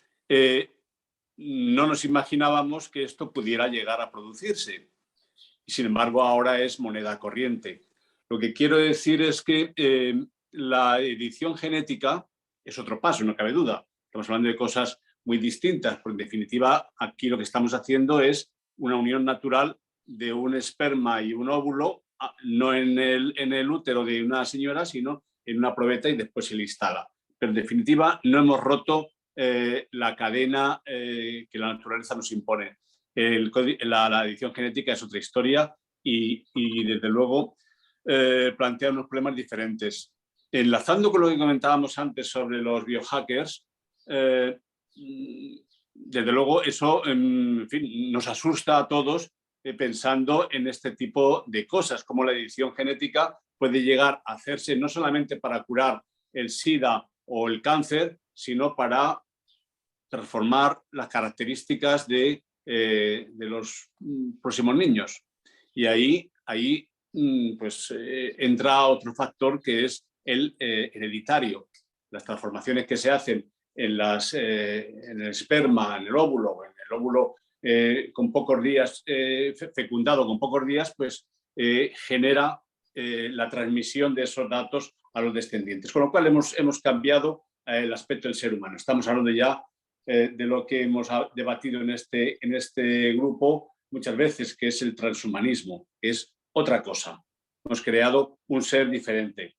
no nos imaginábamos que esto pudiera llegar a producirse. Y sin embargo, ahora es moneda corriente. Lo que quiero decir es que la edición genética es otro paso, no cabe duda. Estamos hablando de cosas muy distintas, porque en definitiva aquí lo que estamos haciendo es una unión natural de un esperma y un óvulo, no en el útero de una señora, sino en una probeta y después se le instala. Pero en definitiva no hemos roto la cadena que la naturaleza nos impone. La edición genética es otra historia y desde luego plantea unos problemas diferentes. Enlazando con lo que comentábamos antes sobre los biohackers, desde luego eso, en fin, nos asusta a todos pensando en este tipo de cosas, como la edición genética puede llegar a hacerse no solamente para curar el SIDA o el cáncer, sino para transformar las características de los próximos niños. Y ahí pues, entra otro factor que es el hereditario. Las transformaciones que se hacen en el esperma, en el óvulo con pocos días, fecundado con pocos días, pues genera la transmisión de esos datos a los descendientes. Con lo cual hemos cambiado el aspecto del ser humano. Estamos hablando ya de lo que hemos debatido en este grupo muchas veces, que es el transhumanismo, que es otra cosa. Hemos creado un ser diferente,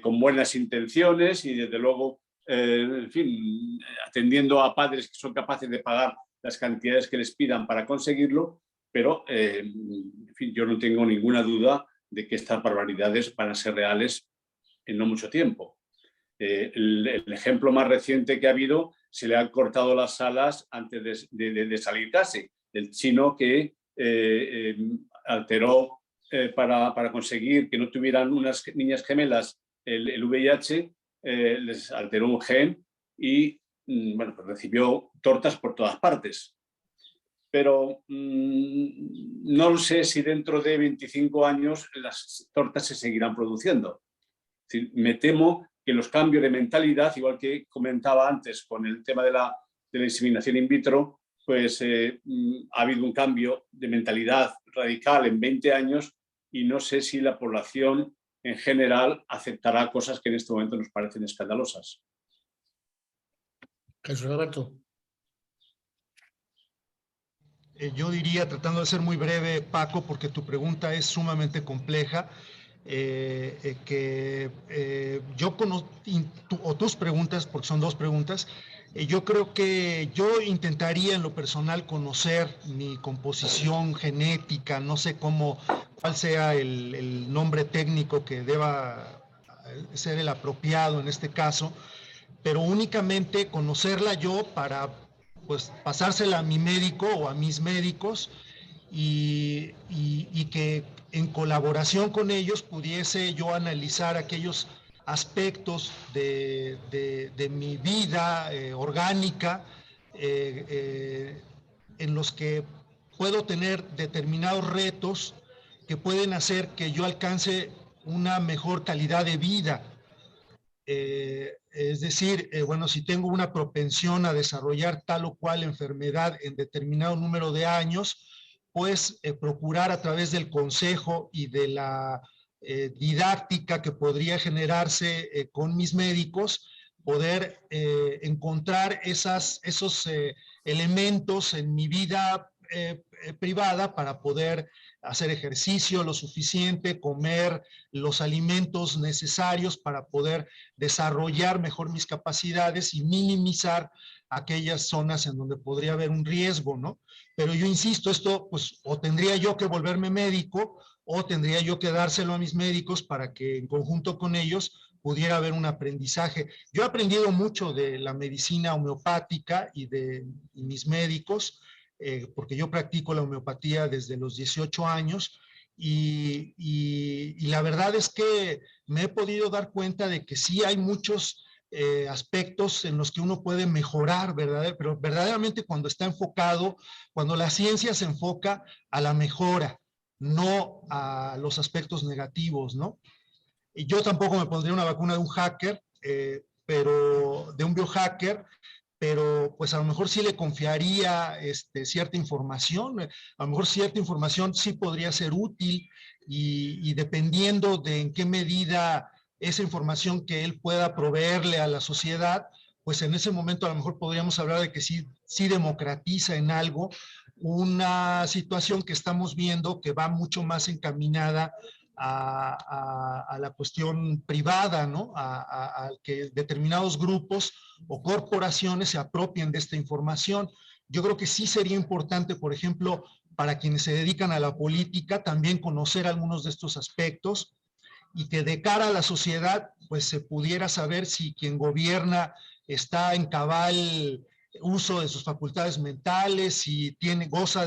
con buenas intenciones y desde luego, en fin, atendiendo a padres que son capaces de pagar las cantidades que les pidan para conseguirlo, pero en fin, yo no tengo ninguna duda de que estas barbaridades van a ser reales en no mucho tiempo. El ejemplo más reciente que ha habido, se le han cortado las alas antes de salir casi. El chino que alteró para conseguir que no tuvieran unas niñas gemelas el VIH, les alteró un gen y bueno, pues recibió tortas por todas partes. Pero no sé si dentro de 25 años las tortas se seguirán produciendo. Es decir, me temo que los cambios de mentalidad, igual que comentaba antes con el tema de la inseminación in vitro, pues ha habido un cambio de mentalidad radical en 20 años y no sé si la población en general aceptará cosas que en este momento nos parecen escandalosas. Jesús Alberto. Yo diría, tratando de ser muy breve, Paco, porque tu pregunta es sumamente compleja, o tus preguntas, porque son dos preguntas, yo creo que yo intentaría en lo personal conocer mi composición genética, no sé cuál sea el nombre técnico que deba ser el apropiado en este caso, pero únicamente conocerla yo para pues pasársela a mi médico o a mis médicos y que en colaboración con ellos pudiese yo analizar aquellos aspectos de mi vida orgánica en los que puedo tener determinados retos que pueden hacer que yo alcance una mejor calidad de vida. Es decir, bueno, si tengo una propensión a desarrollar tal o cual enfermedad en determinado número de años, pues procurar a través del consejo y de la didáctica que podría generarse con mis médicos, poder encontrar esos elementos en mi vida privada para poder hacer ejercicio lo suficiente, comer los alimentos necesarios para poder desarrollar mejor mis capacidades y minimizar aquellas zonas en donde podría haber un riesgo, ¿no? Pero yo insisto, esto pues o tendría yo que volverme médico o tendría yo que dárselo a mis médicos para que en conjunto con ellos pudiera haber un aprendizaje. Yo he aprendido mucho de la medicina homeopática y de mis médicos, porque yo practico la homeopatía desde los 18 años y la verdad es que me he podido dar cuenta de que sí hay muchos aspectos en los que uno puede mejorar, pero verdaderamente cuando está enfocado, cuando la ciencia se enfoca a la mejora, no a los aspectos negativos, ¿no? Y yo tampoco me pondría una vacuna de un hacker, pero de un biohacker, pero pues a lo mejor sí le confiaría cierta información, a lo mejor cierta información sí podría ser útil y dependiendo de en qué medida esa información que él pueda proveerle a la sociedad, pues en ese momento a lo mejor podríamos hablar de que sí democratiza en algo una situación que estamos viendo que va mucho más encaminada a la cuestión privada, ¿no? A que determinados grupos o corporaciones se apropien de esta información. Yo creo que sí sería importante, por ejemplo, para quienes se dedican a la política, también conocer algunos de estos aspectos y que de cara a la sociedad, pues se pudiera saber si quien gobierna está en cabal uso de sus facultades mentales, si goza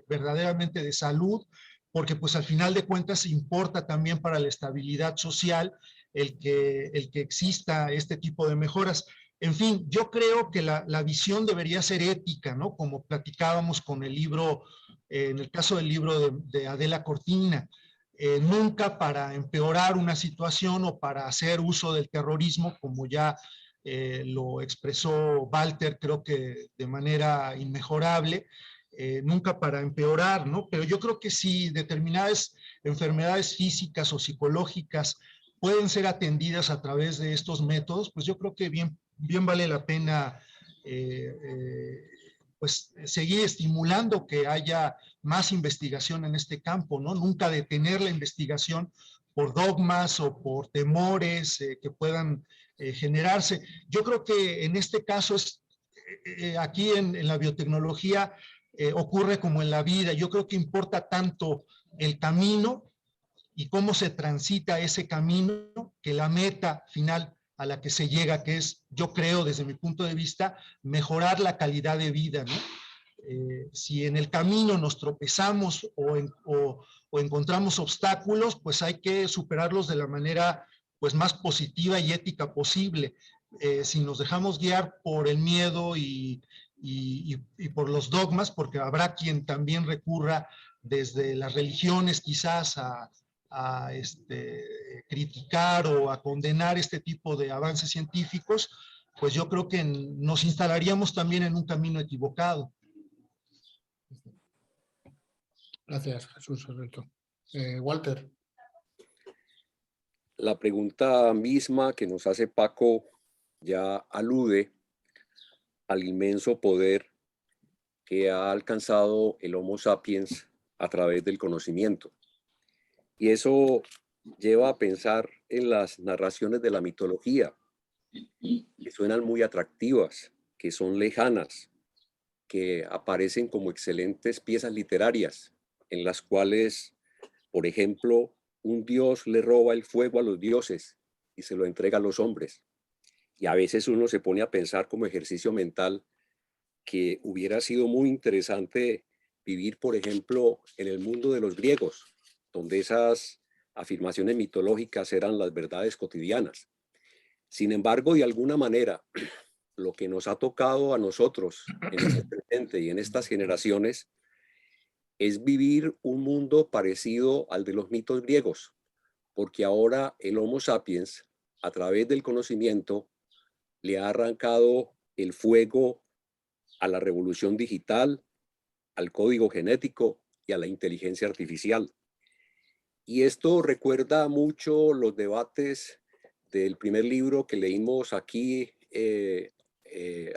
verdaderamente de salud, porque pues al final de cuentas importa también para la estabilidad social el que exista este tipo de mejoras. En fin, yo creo que la visión debería ser ética, ¿no? Como platicábamos con el libro, en el caso del libro de Adela Cortina, nunca para empeorar una situación o para hacer uso del terrorismo, como ya lo expresó Walter, creo que de manera inmejorable, nunca para empeorar, ¿no? Pero yo creo que si determinadas enfermedades físicas o psicológicas pueden ser atendidas a través de estos métodos, pues yo creo que bien vale la pena pues seguir estimulando que haya más investigación en este campo, ¿no? Nunca detener la investigación por dogmas o por temores que puedan generarse. Yo creo que en este caso aquí en la biotecnología ocurre como en la vida. Yo creo que importa tanto el camino y cómo se transita ese camino que la meta final a la que se llega, que es, yo creo, desde mi punto de vista, mejorar la calidad de vida, ¿no? Si en el camino nos tropezamos o encontramos obstáculos, pues hay que superarlos de la manera pues más positiva y ética posible. Si nos dejamos guiar por el miedo y por los dogmas, porque habrá quien también recurra desde las religiones quizás a criticar o a condenar este tipo de avances científicos, pues yo creo que nos instalaríamos también en un camino equivocado. Gracias, Jesús Alberto. Walter. La pregunta misma que nos hace Paco ya alude al inmenso poder que ha alcanzado el Homo sapiens a través del conocimiento. Y eso lleva a pensar en las narraciones de la mitología, que suenan muy atractivas, que son lejanas, que aparecen como excelentes piezas literarias, en las cuales, por ejemplo, un dios le roba el fuego a los dioses y se lo entrega a los hombres. Y a veces uno se pone a pensar como ejercicio mental que hubiera sido muy interesante vivir, por ejemplo, en el mundo de los griegos, donde esas afirmaciones mitológicas eran las verdades cotidianas. Sin embargo, de alguna manera, lo que nos ha tocado a nosotros en este presente y en estas generaciones es vivir un mundo parecido al de los mitos griegos, porque ahora el Homo sapiens, a través del conocimiento, le ha arrancado el fuego a la revolución digital, al código genético y a la inteligencia artificial. Y esto recuerda mucho los debates del primer libro que leímos aquí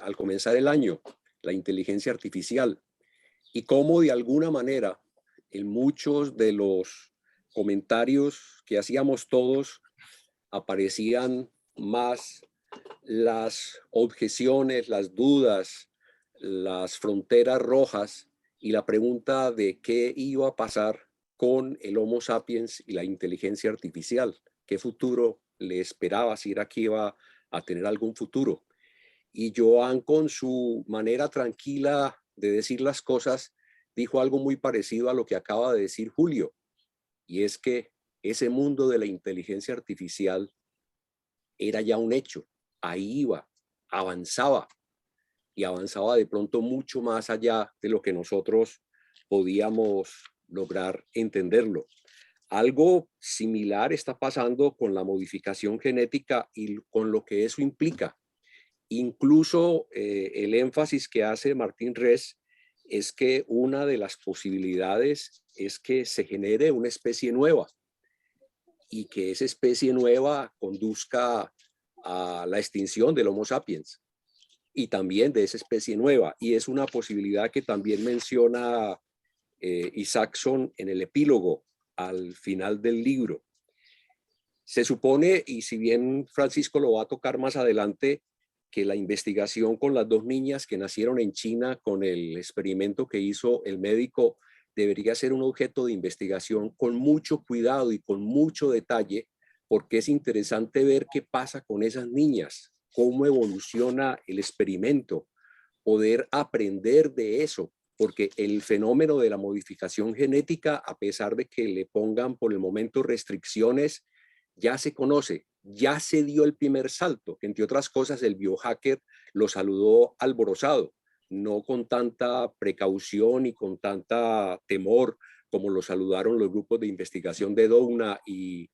al comenzar el año, la inteligencia artificial, y cómo de alguna manera en muchos de los comentarios que hacíamos todos aparecían más las objeciones, las dudas, las fronteras rojas y la pregunta de qué iba a pasar con el Homo sapiens y la inteligencia artificial. ¿Qué futuro le esperaba? Si era que iba a tener algún futuro. Y Joan, con su manera tranquila de decir las cosas, dijo algo muy parecido a lo que acaba de decir Julio. Y es que ese mundo de la inteligencia artificial era ya un hecho. Ahí iba, avanzaba. Y avanzaba de pronto mucho más allá de lo que nosotros podíamos lograr entenderlo. Algo similar está pasando con la modificación genética y con lo que eso implica. Incluso el énfasis que hace Martín Res es que una de las posibilidades es que se genere una especie nueva y que esa especie nueva conduzca a la extinción del Homo sapiens y también de esa especie nueva. Y es una posibilidad que también menciona Isaacson en el epílogo al final del libro. Se supone, y si bien Francisco lo va a tocar más adelante, que la investigación con las dos niñas que nacieron en China con el experimento que hizo el médico debería ser un objeto de investigación con mucho cuidado y con mucho detalle, porque es interesante ver qué pasa con esas niñas, cómo evoluciona el experimento, poder aprender de eso, porque el fenómeno de la modificación genética, a pesar de que le pongan por el momento restricciones, ya se conoce, ya se dio el primer salto, que entre otras cosas el biohacker lo saludó alborozado, no con tanta precaución y con tanta temor como lo saludaron los grupos de investigación de Doudna y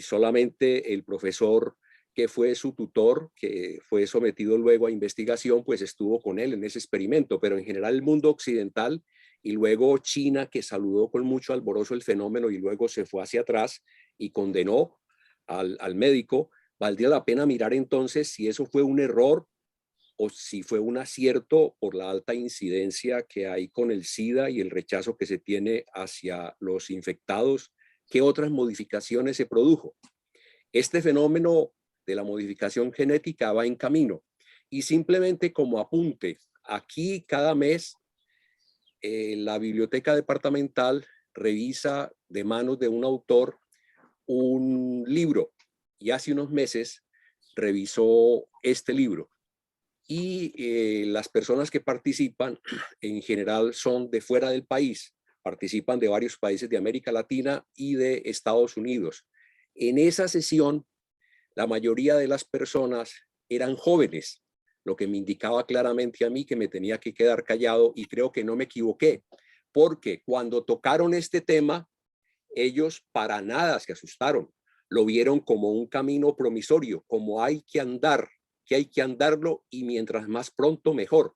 solamente el profesor que fue su tutor, que fue sometido luego a investigación, pues estuvo con él en ese experimento, pero en general el mundo occidental y luego China, que saludó con mucho alborozo el fenómeno y luego se fue hacia atrás y condenó al médico, valdría la pena mirar entonces si eso fue un error o si fue un acierto por la alta incidencia que hay con el SIDA y el rechazo que se tiene hacia los infectados, qué otras modificaciones se produjo. Este fenómeno de la modificación genética va en camino y simplemente como apunte, aquí cada mes la biblioteca departamental revisa de manos de un autor un libro y hace unos meses revisó este libro y las personas que participan en general son de fuera del país, participan de varios países de América Latina y de Estados Unidos. En esa sesión la mayoría de las personas eran jóvenes, lo que me indicaba claramente a mí que me tenía que quedar callado y creo que no me equivoqué, porque cuando tocaron este tema, ellos para nada se asustaron, lo vieron como un camino promisorio, como hay que andar, que hay que andarlo y mientras más pronto mejor.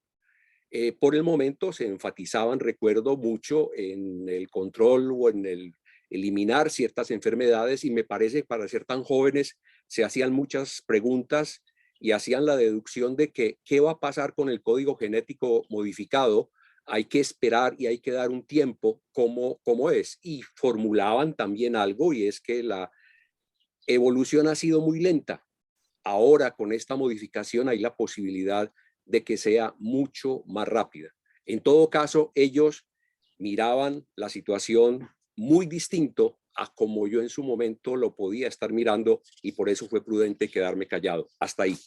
Por el momento se enfatizaban, recuerdo mucho, en el control o en el eliminar ciertas enfermedades y me parece que para ser tan jóvenes se hacían muchas preguntas y hacían la deducción de que qué va a pasar con el código genético modificado, hay que esperar y hay que dar un tiempo como es. Y formulaban también algo y es que la evolución ha sido muy lenta. Ahora con esta modificación hay la posibilidad de que sea mucho más rápida. En todo caso, ellos miraban la situación muy distinto a como yo en su momento lo podía estar mirando y por eso fue prudente quedarme callado. Hasta ahí.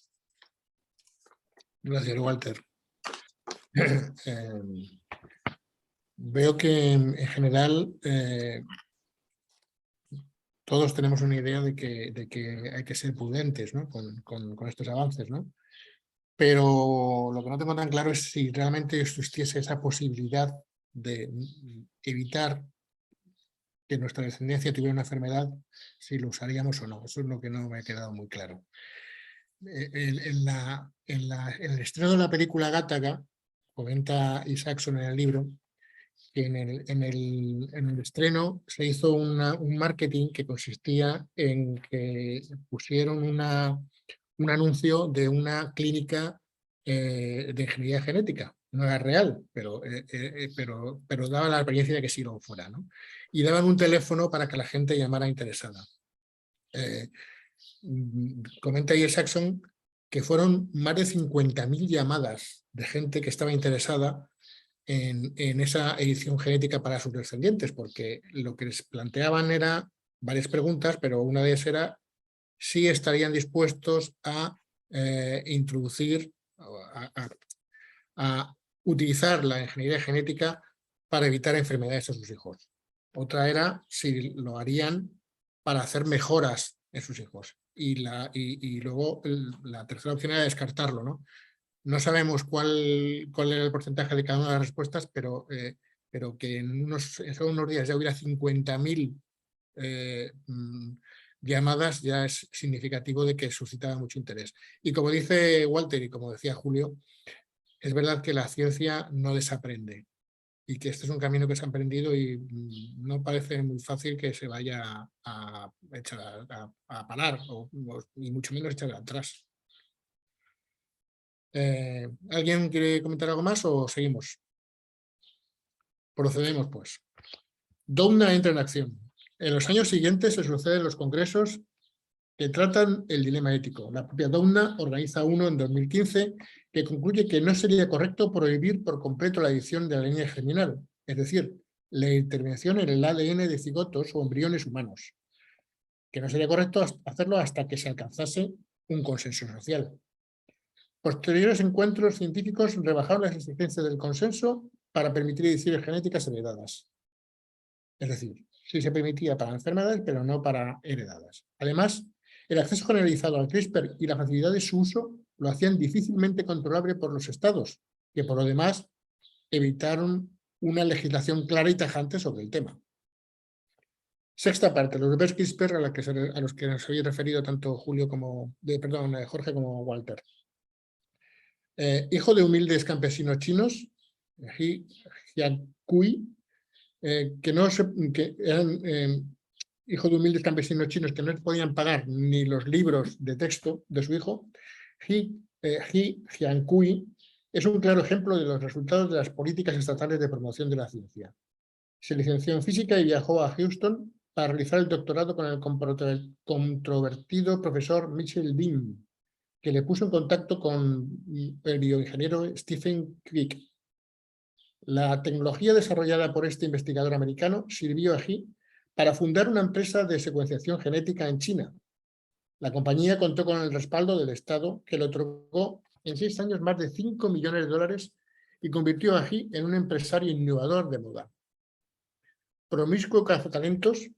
Gracias, Walter. Veo que en general todos tenemos una idea de que hay que ser prudentes, ¿no? con estos avances, ¿no? Pero lo que no tengo tan claro es si realmente existiese esa posibilidad de evitar que nuestra descendencia tuviera una enfermedad, si lo usaríamos o no. Eso es lo que no me ha quedado muy claro. En el estreno de la película Gattaca, comenta Isaacson en el libro, que en el estreno se hizo un marketing que consistía en que pusieron un anuncio de una clínica de ingeniería genética. No era real, pero daba la apariencia de que sí lo fuera, ¿no? Y daban un teléfono para que la gente llamara interesada. Comenta ahí Saxon que fueron más de 50.000 llamadas de gente que estaba interesada en esa edición genética para sus descendientes, porque lo que les planteaban era varias preguntas, pero una de ellas era si estarían dispuestos a introducir, a utilizar la ingeniería genética para evitar enfermedades a sus hijos. Otra era si lo harían para hacer mejoras en sus hijos. Y luego la tercera opción era descartarlo, ¿no? No sabemos cuál era el porcentaje de cada una de las respuestas, pero que en solo unos días ya hubiera 50.000 llamadas ya es significativo de que suscitaba mucho interés. Y como dice Walter y como decía Julio, es verdad que la ciencia no desaprende y que este es un camino que se ha aprendido y no parece muy fácil que se vaya a parar y mucho menos echar atrás. ¿Alguien quiere comentar algo más o seguimos? Procedemos pues. Doudna entra en acción. En los años siguientes se suceden los congresos que tratan el dilema ético. La propia Doudna organiza uno en 2015 que concluye que no sería correcto prohibir por completo la edición de la línea germinal, es decir, la intervención en el ADN de cigotos o embriones humanos, que no sería correcto hacerlo hasta que se alcanzase un consenso social. Posteriores encuentros científicos rebajaron las exigencias del consenso para permitir ediciones genéticas heredadas. Es decir, sí se permitía para enfermedades, pero no para heredadas. Además, el acceso generalizado al CRISPR y la facilidad de su uso lo hacían difícilmente controlable por los estados, que por lo demás evitaron una legislación clara y tajante sobre el tema. Sexta parte, los bebés CRISPR a los que nos había referido tanto Jorge como Walter. Hijo de humildes campesinos chinos, Jiankui, que eran hijo de humildes campesinos chinos que no podían pagar ni los libros de texto de su hijo, Jiankui es un claro ejemplo de los resultados de las políticas estatales de promoción de la ciencia. Se licenció en física y viajó a Houston para realizar el doctorado con el controvertido profesor Mitchell Dean, que le puso en contacto con el bioingeniero Stephen Crick. La tecnología desarrollada por este investigador americano sirvió a He para fundar una empresa de secuenciación genética en China. La compañía contó con el respaldo del Estado, que le otorgó en 6 años más de $5 millones y convirtió a He en un empresario innovador de moda. Promiscuo cazatalentos,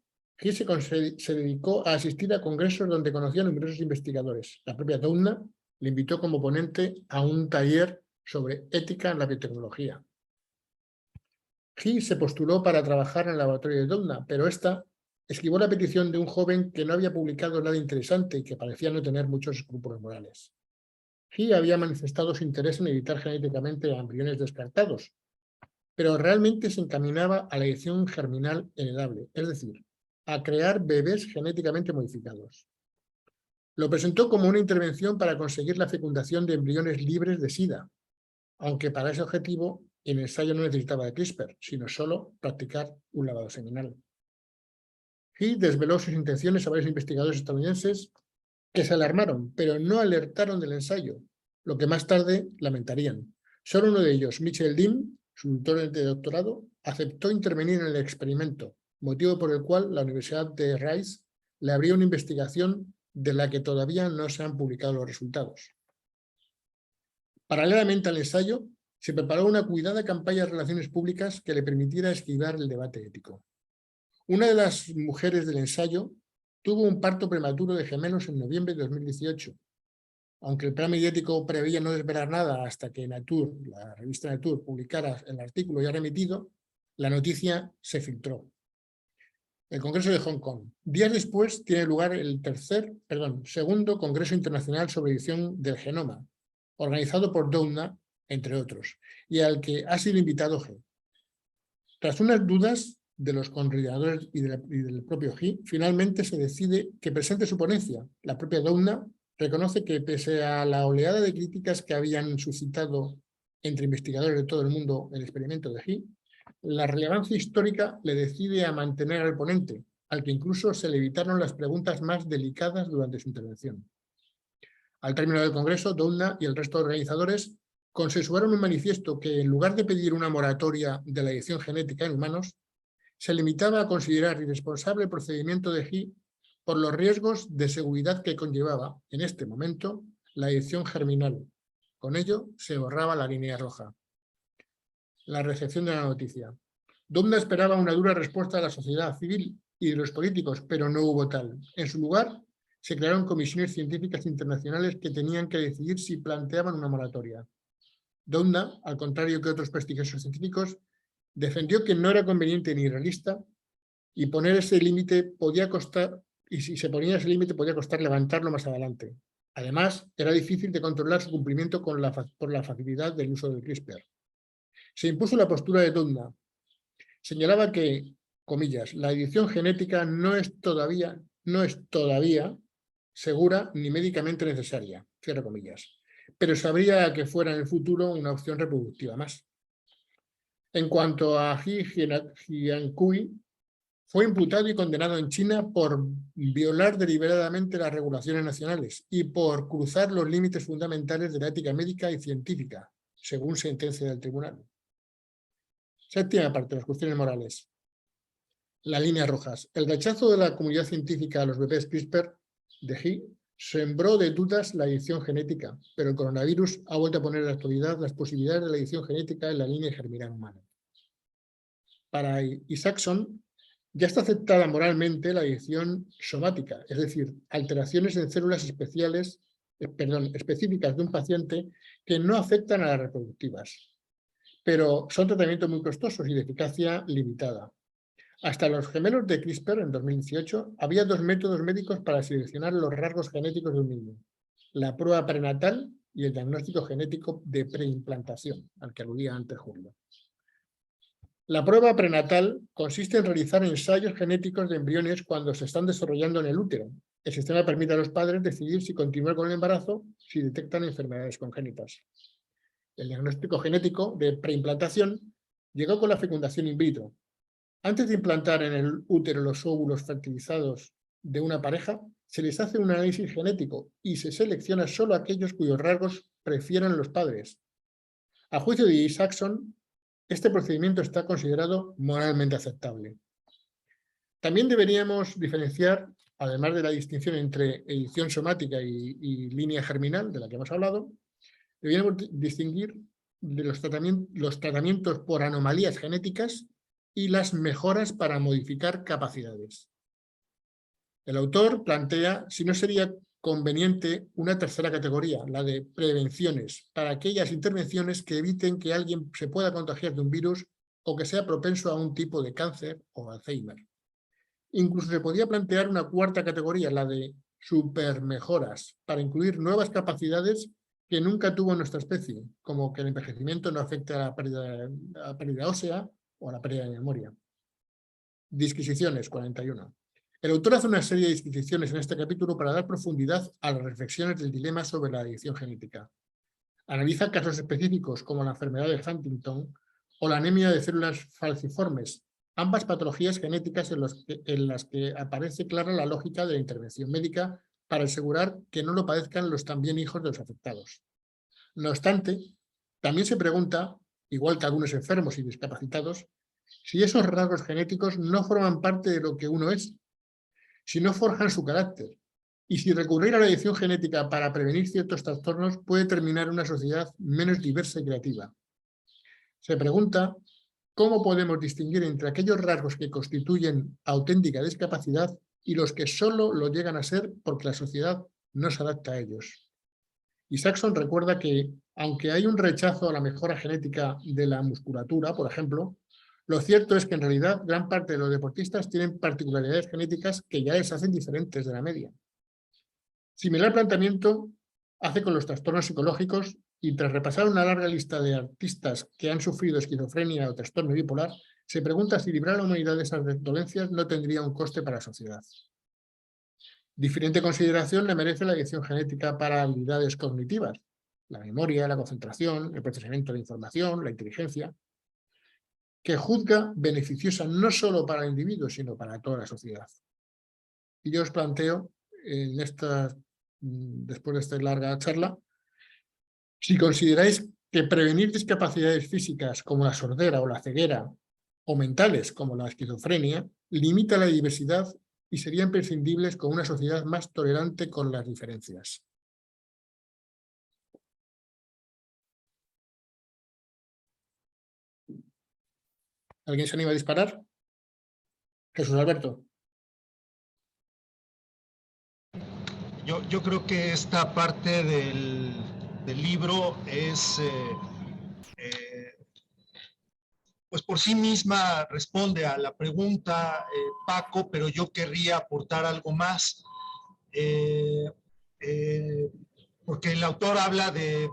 He se dedicó a asistir a congresos donde conocía a numerosos investigadores. La propia Doudna le invitó como ponente a un taller sobre ética en la biotecnología. He se postuló para trabajar en el laboratorio de Doudna, pero esta esquivó la petición de un joven que no había publicado nada interesante y que parecía no tener muchos escrúpulos morales. He había manifestado su interés en editar genéticamente a embriones descartados, pero realmente se encaminaba a la edición germinal heredable, es decir, a crear bebés genéticamente modificados. Lo presentó como una intervención para conseguir la fecundación de embriones libres de SIDA, aunque para ese objetivo el ensayo no necesitaba de CRISPR, sino solo practicar un lavado seminal. He desveló sus intenciones a varios investigadores estadounidenses que se alarmaron, pero no alertaron del ensayo, lo que más tarde lamentarían. Solo uno de ellos, Mitchell Dean, su tutor de doctorado, aceptó intervenir en el experimento, motivo por el cual la Universidad de Rice le abrió una investigación de la que todavía no se han publicado los resultados. Paralelamente al ensayo, se preparó una cuidada campaña de relaciones públicas que le permitiera esquivar el debate ético. Una de las mujeres del ensayo tuvo un parto prematuro de gemelos en noviembre de 2018. Aunque el plan mediático preveía no desvelar nada hasta que Nature, la revista Nature, publicara el artículo ya remitido, la noticia se filtró. El Congreso de Hong Kong. Días después tiene lugar el segundo Congreso Internacional sobre Edición del Genoma, organizado por Doudna, entre otros, y al que ha sido invitado He. Tras unas dudas de los coordinadores y del propio He, finalmente se decide que presente su ponencia. La propia Doudna reconoce que pese a la oleada de críticas que habían suscitado entre investigadores de todo el mundo el experimento de He, la relevancia histórica le decide a mantener al ponente, al que incluso se le evitaron las preguntas más delicadas durante su intervención. Al término del Congreso, Doudna y el resto de organizadores consensuaron un manifiesto que, en lugar de pedir una moratoria de la edición genética en humanos, se limitaba a considerar irresponsable el procedimiento de He por los riesgos de seguridad que conllevaba, en este momento, la edición germinal. Con ello, se borraba la línea roja. La recepción de la noticia. Doudna esperaba una dura respuesta de la sociedad civil y de los políticos, pero no hubo tal. En su lugar, se crearon comisiones científicas internacionales que tenían que decidir si planteaban una moratoria. Doudna, al contrario que otros prestigiosos científicos, defendió que no era conveniente ni realista y poner ese límite podía costar, y si se ponía ese límite podía costar levantarlo más adelante. Además, era difícil de controlar su cumplimiento por la facilidad del uso del CRISPR. Se impuso la postura de Doudna. Señalaba que, comillas, la edición genética no es todavía segura ni médicamente necesaria, cierro comillas, pero sabría que fuera en el futuro una opción reproductiva más. En cuanto a Jiankui, fue imputado y condenado en China por violar deliberadamente las regulaciones nacionales y por cruzar los límites fundamentales de la ética médica y científica, según sentencia del tribunal. Séptima parte, las cuestiones morales. Las líneas rojas. El rechazo de la comunidad científica a los bebés CRISPR de He sembró de dudas la edición genética, pero el coronavirus ha vuelto a poner en la actualidad las posibilidades de la edición genética en la línea germinal humana. Para Isaacson, ya está aceptada moralmente la edición somática, es decir, alteraciones en células específicas de un paciente que no afectan a las reproductivas, pero son tratamientos muy costosos y de eficacia limitada. Hasta los gemelos de CRISPR, en 2018, había 2 métodos médicos para seleccionar los rasgos genéticos de un niño: la prueba prenatal y el diagnóstico genético de preimplantación, al que aludía antes Julio. La prueba prenatal consiste en realizar ensayos genéticos de embriones cuando se están desarrollando en el útero. El sistema permite a los padres decidir si continuar con el embarazo si detectan enfermedades congénitas. El diagnóstico genético de preimplantación llegó con la fecundación in vitro. Antes de implantar en el útero los óvulos fertilizados de una pareja, se les hace un análisis genético y se selecciona solo aquellos cuyos rasgos prefieran los padres. A juicio de Isaacson, este procedimiento está considerado moralmente aceptable. También deberíamos diferenciar, además de la distinción entre edición somática y línea germinal, de la que hemos hablado, deberíamos distinguir de los tratamientos por anomalías genéticas y las mejoras para modificar capacidades. El autor plantea si no sería conveniente una tercera categoría, la de prevenciones, para aquellas intervenciones que eviten que alguien se pueda contagiar de un virus o que sea propenso a un tipo de cáncer o Alzheimer. Incluso se podía plantear una cuarta categoría, la de supermejoras, para incluir nuevas capacidades que nunca tuvo nuestra especie, como que el envejecimiento no afecte a la pérdida ósea o a la pérdida de memoria. Disquisiciones, 41. El autor hace una serie de disquisiciones en este capítulo para dar profundidad a las reflexiones del dilema sobre la edición genética. Analiza casos específicos como la enfermedad de Huntington o la anemia de células falciformes, ambas patologías genéticas en las que aparece clara la lógica de la intervención médica para asegurar que no lo padezcan los también hijos de los afectados. No obstante, también se pregunta, igual que algunos enfermos y discapacitados, si esos rasgos genéticos no forman parte de lo que uno es, si no forjan su carácter, y si recurrir a la edición genética para prevenir ciertos trastornos puede terminar en una sociedad menos diversa y creativa. Se pregunta cómo podemos distinguir entre aquellos rasgos que constituyen auténtica discapacidad y los que solo lo llegan a ser porque la sociedad no se adapta a ellos. Isaacson recuerda que, aunque hay un rechazo a la mejora genética de la musculatura, por ejemplo, lo cierto es que en realidad gran parte de los deportistas tienen particularidades genéticas que ya les hacen diferentes de la media. Similar planteamiento hace con los trastornos psicológicos y tras repasar una larga lista de artistas que han sufrido esquizofrenia o trastorno bipolar, se pregunta si librar a la humanidad de esas dolencias no tendría un coste para la sociedad. Diferente consideración le merece la edición genética para habilidades cognitivas, la memoria, la concentración, el procesamiento de información, la inteligencia, que juzga beneficiosa no solo para el individuo, sino para toda la sociedad. Y yo os planteo, después de esta larga charla, si consideráis que prevenir discapacidades físicas como la sordera o la ceguera, o mentales como la esquizofrenia, limita la diversidad y serían imprescindibles con una sociedad más tolerante con las diferencias. ¿Alguien se anima a disparar? Jesús Alberto. Yo creo que esta parte del libro es, pues por sí misma responde a la pregunta, Paco, pero yo querría aportar algo más, porque el autor habla de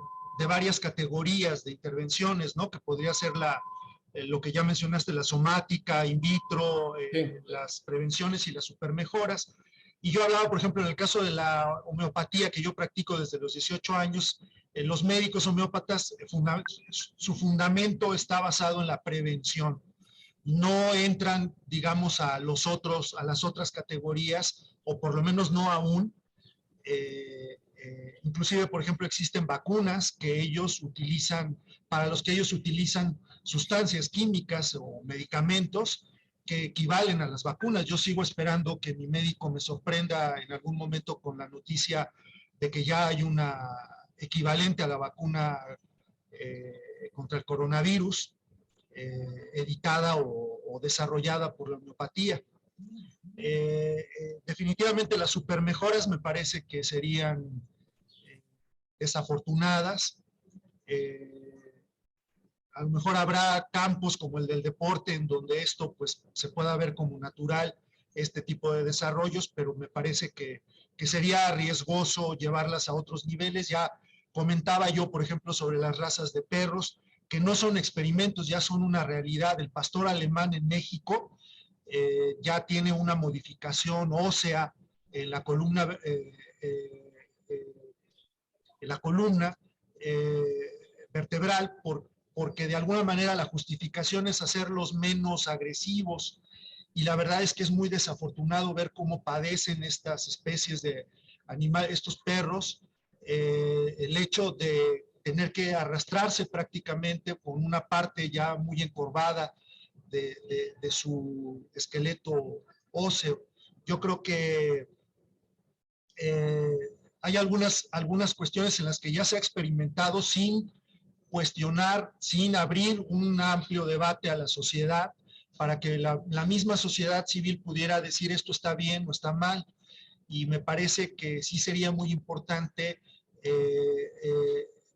varias categorías de intervenciones, ¿no? Que podría ser lo que ya mencionaste, la somática, in vitro, las prevenciones y las supermejoras. Y yo hablaba, por ejemplo, en el caso de la homeopatía que yo practico desde los 18 años, los médicos homeópatas, su fundamento está basado en la prevención. No entran, digamos, a las otras categorías, o por lo menos no aún. Inclusive, por ejemplo, existen vacunas que ellos utilizan, para los que ellos utilizan sustancias químicas o medicamentos, que equivalen a las vacunas. Yo sigo esperando que mi médico me sorprenda en algún momento con la noticia de que ya hay una equivalente a la vacuna contra el coronavirus, editada o desarrollada por la homeopatía. Definitivamente las supermejoras me parece que serían desafortunadas. A lo mejor habrá campos como el del deporte en donde esto pues se pueda ver como natural, este tipo de desarrollos, pero me parece que sería riesgoso llevarlas a otros niveles. Ya comentaba yo, por ejemplo, sobre las razas de perros, que no son experimentos, ya son una realidad. El pastor alemán en México ya tiene una modificación ósea en la columna, vertebral, porque de alguna manera la justificación es hacerlos menos agresivos, y la verdad es que es muy desafortunado ver cómo padecen estas especies de animales, estos perros, el hecho de tener que arrastrarse prácticamente con una parte ya muy encorvada de su esqueleto óseo. Yo creo que hay algunas cuestiones en las que ya se ha experimentado sin cuestionar, sin abrir un amplio debate a la sociedad, para que la misma sociedad civil pudiera decir esto está bien o está mal. Y me parece que sí sería muy importante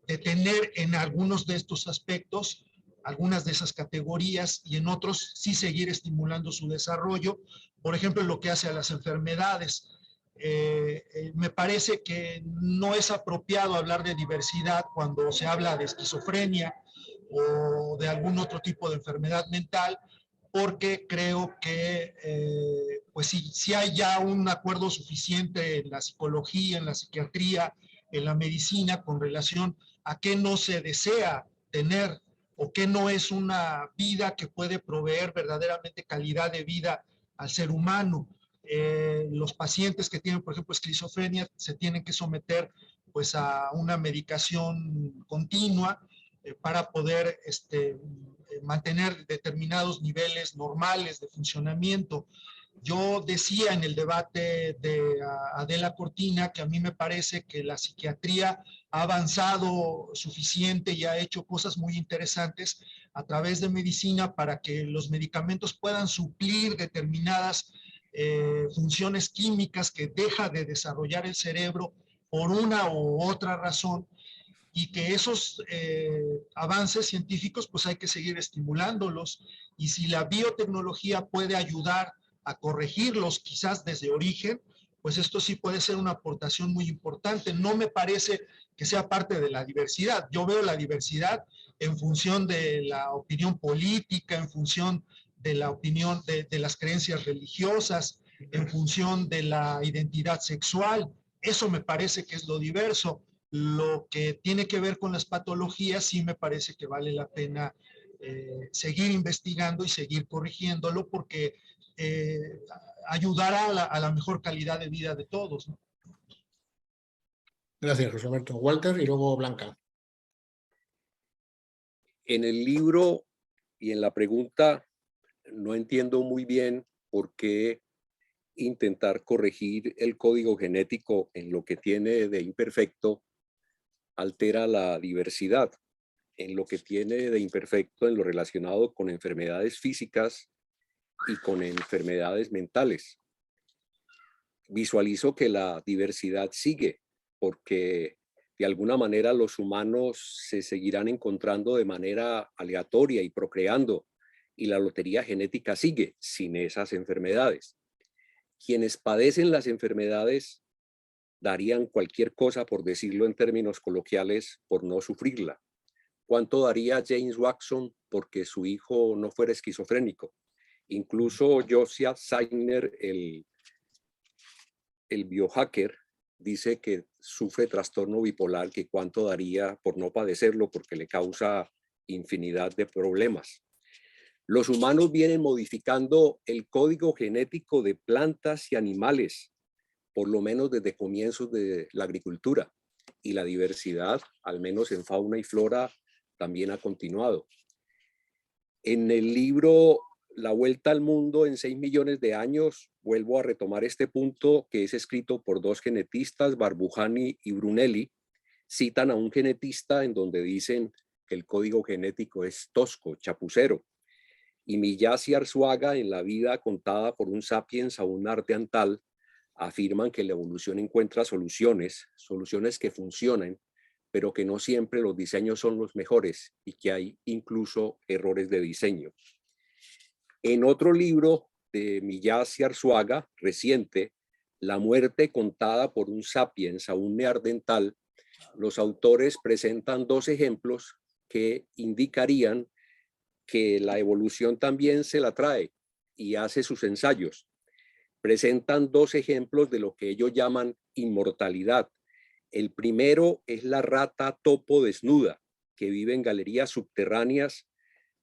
detener en algunos de estos aspectos, algunas de esas categorías, y en otros sí seguir estimulando su desarrollo. Por ejemplo, lo que hace a las enfermedades. Me parece que no es apropiado hablar de diversidad cuando se habla de esquizofrenia o de algún otro tipo de enfermedad mental, porque creo que pues sí hay ya un acuerdo suficiente en la psicología, en la psiquiatría, en la medicina, con relación a qué no se desea tener o qué no es una vida que puede proveer verdaderamente calidad de vida al ser humano. Los pacientes que tienen, por ejemplo, esquizofrenia se tienen que someter pues a una medicación continua para poder mantener determinados niveles normales de funcionamiento. Yo decía en el debate de Adela Cortina que a mí me parece que la psiquiatría ha avanzado suficiente y ha hecho cosas muy interesantes a través de medicina para que los medicamentos puedan suplir determinadas funciones químicas que deja de desarrollar el cerebro por una u otra razón, y que esos avances científicos pues hay que seguir estimulándolos, y si la biotecnología puede ayudar a corregirlos quizás desde origen, pues esto sí puede ser una aportación muy importante. No me parece que sea parte de la diversidad. Yo veo la diversidad en función de la opinión política, en función de la opinión de las creencias religiosas, en función de la identidad sexual. Eso me parece que es lo diverso. Lo que tiene que ver con las patologías sí me parece que vale la pena seguir investigando y seguir corrigiéndolo, porque ayudará a la mejor calidad de vida de todos, ¿no? Gracias, José Alberto. Walter y luego Blanca. En el libro y en la pregunta no entiendo muy bien por qué intentar corregir el código genético en lo que tiene de imperfecto altera la diversidad, en lo que tiene de imperfecto en lo relacionado con enfermedades físicas y con enfermedades mentales. Visualizo que la diversidad sigue, porque de alguna manera los humanos se seguirán encontrando de manera aleatoria y procreando, y la lotería genética sigue sin esas enfermedades. Quienes padecen las enfermedades darían cualquier cosa, por decirlo en términos coloquiales, por no sufrirla. ¿Cuánto daría James Watson porque su hijo no fuera esquizofrénico? Incluso Josiah Steiner, el biohacker, dice que sufre trastorno bipolar, que cuánto daría por no padecerlo porque le causa infinidad de problemas. Los humanos vienen modificando el código genético de plantas y animales, por lo menos desde comienzos de la agricultura, y la diversidad, al menos en fauna y flora, también ha continuado. En el libro La vuelta al mundo en 6 millones de años, vuelvo a retomar este punto que es escrito por dos genetistas, Barbujani y Brunelli. Citan a un genetista en donde dicen que el código genético es tosco, chapucero. Y Millás y Arzuaga, en La vida contada por un sapiens a un arteantal, afirman que la evolución encuentra soluciones que funcionan, pero que no siempre los diseños son los mejores y que hay incluso errores de diseño. En otro libro de Millás y Arzuaga, reciente, La muerte contada por un sapiens a un neandertal, los autores presentan dos ejemplos que indicarían que la evolución también se la trae y hace sus ensayos. Presentan dos ejemplos de lo que ellos llaman inmortalidad. El primero es la rata topo desnuda, que vive en galerías subterráneas,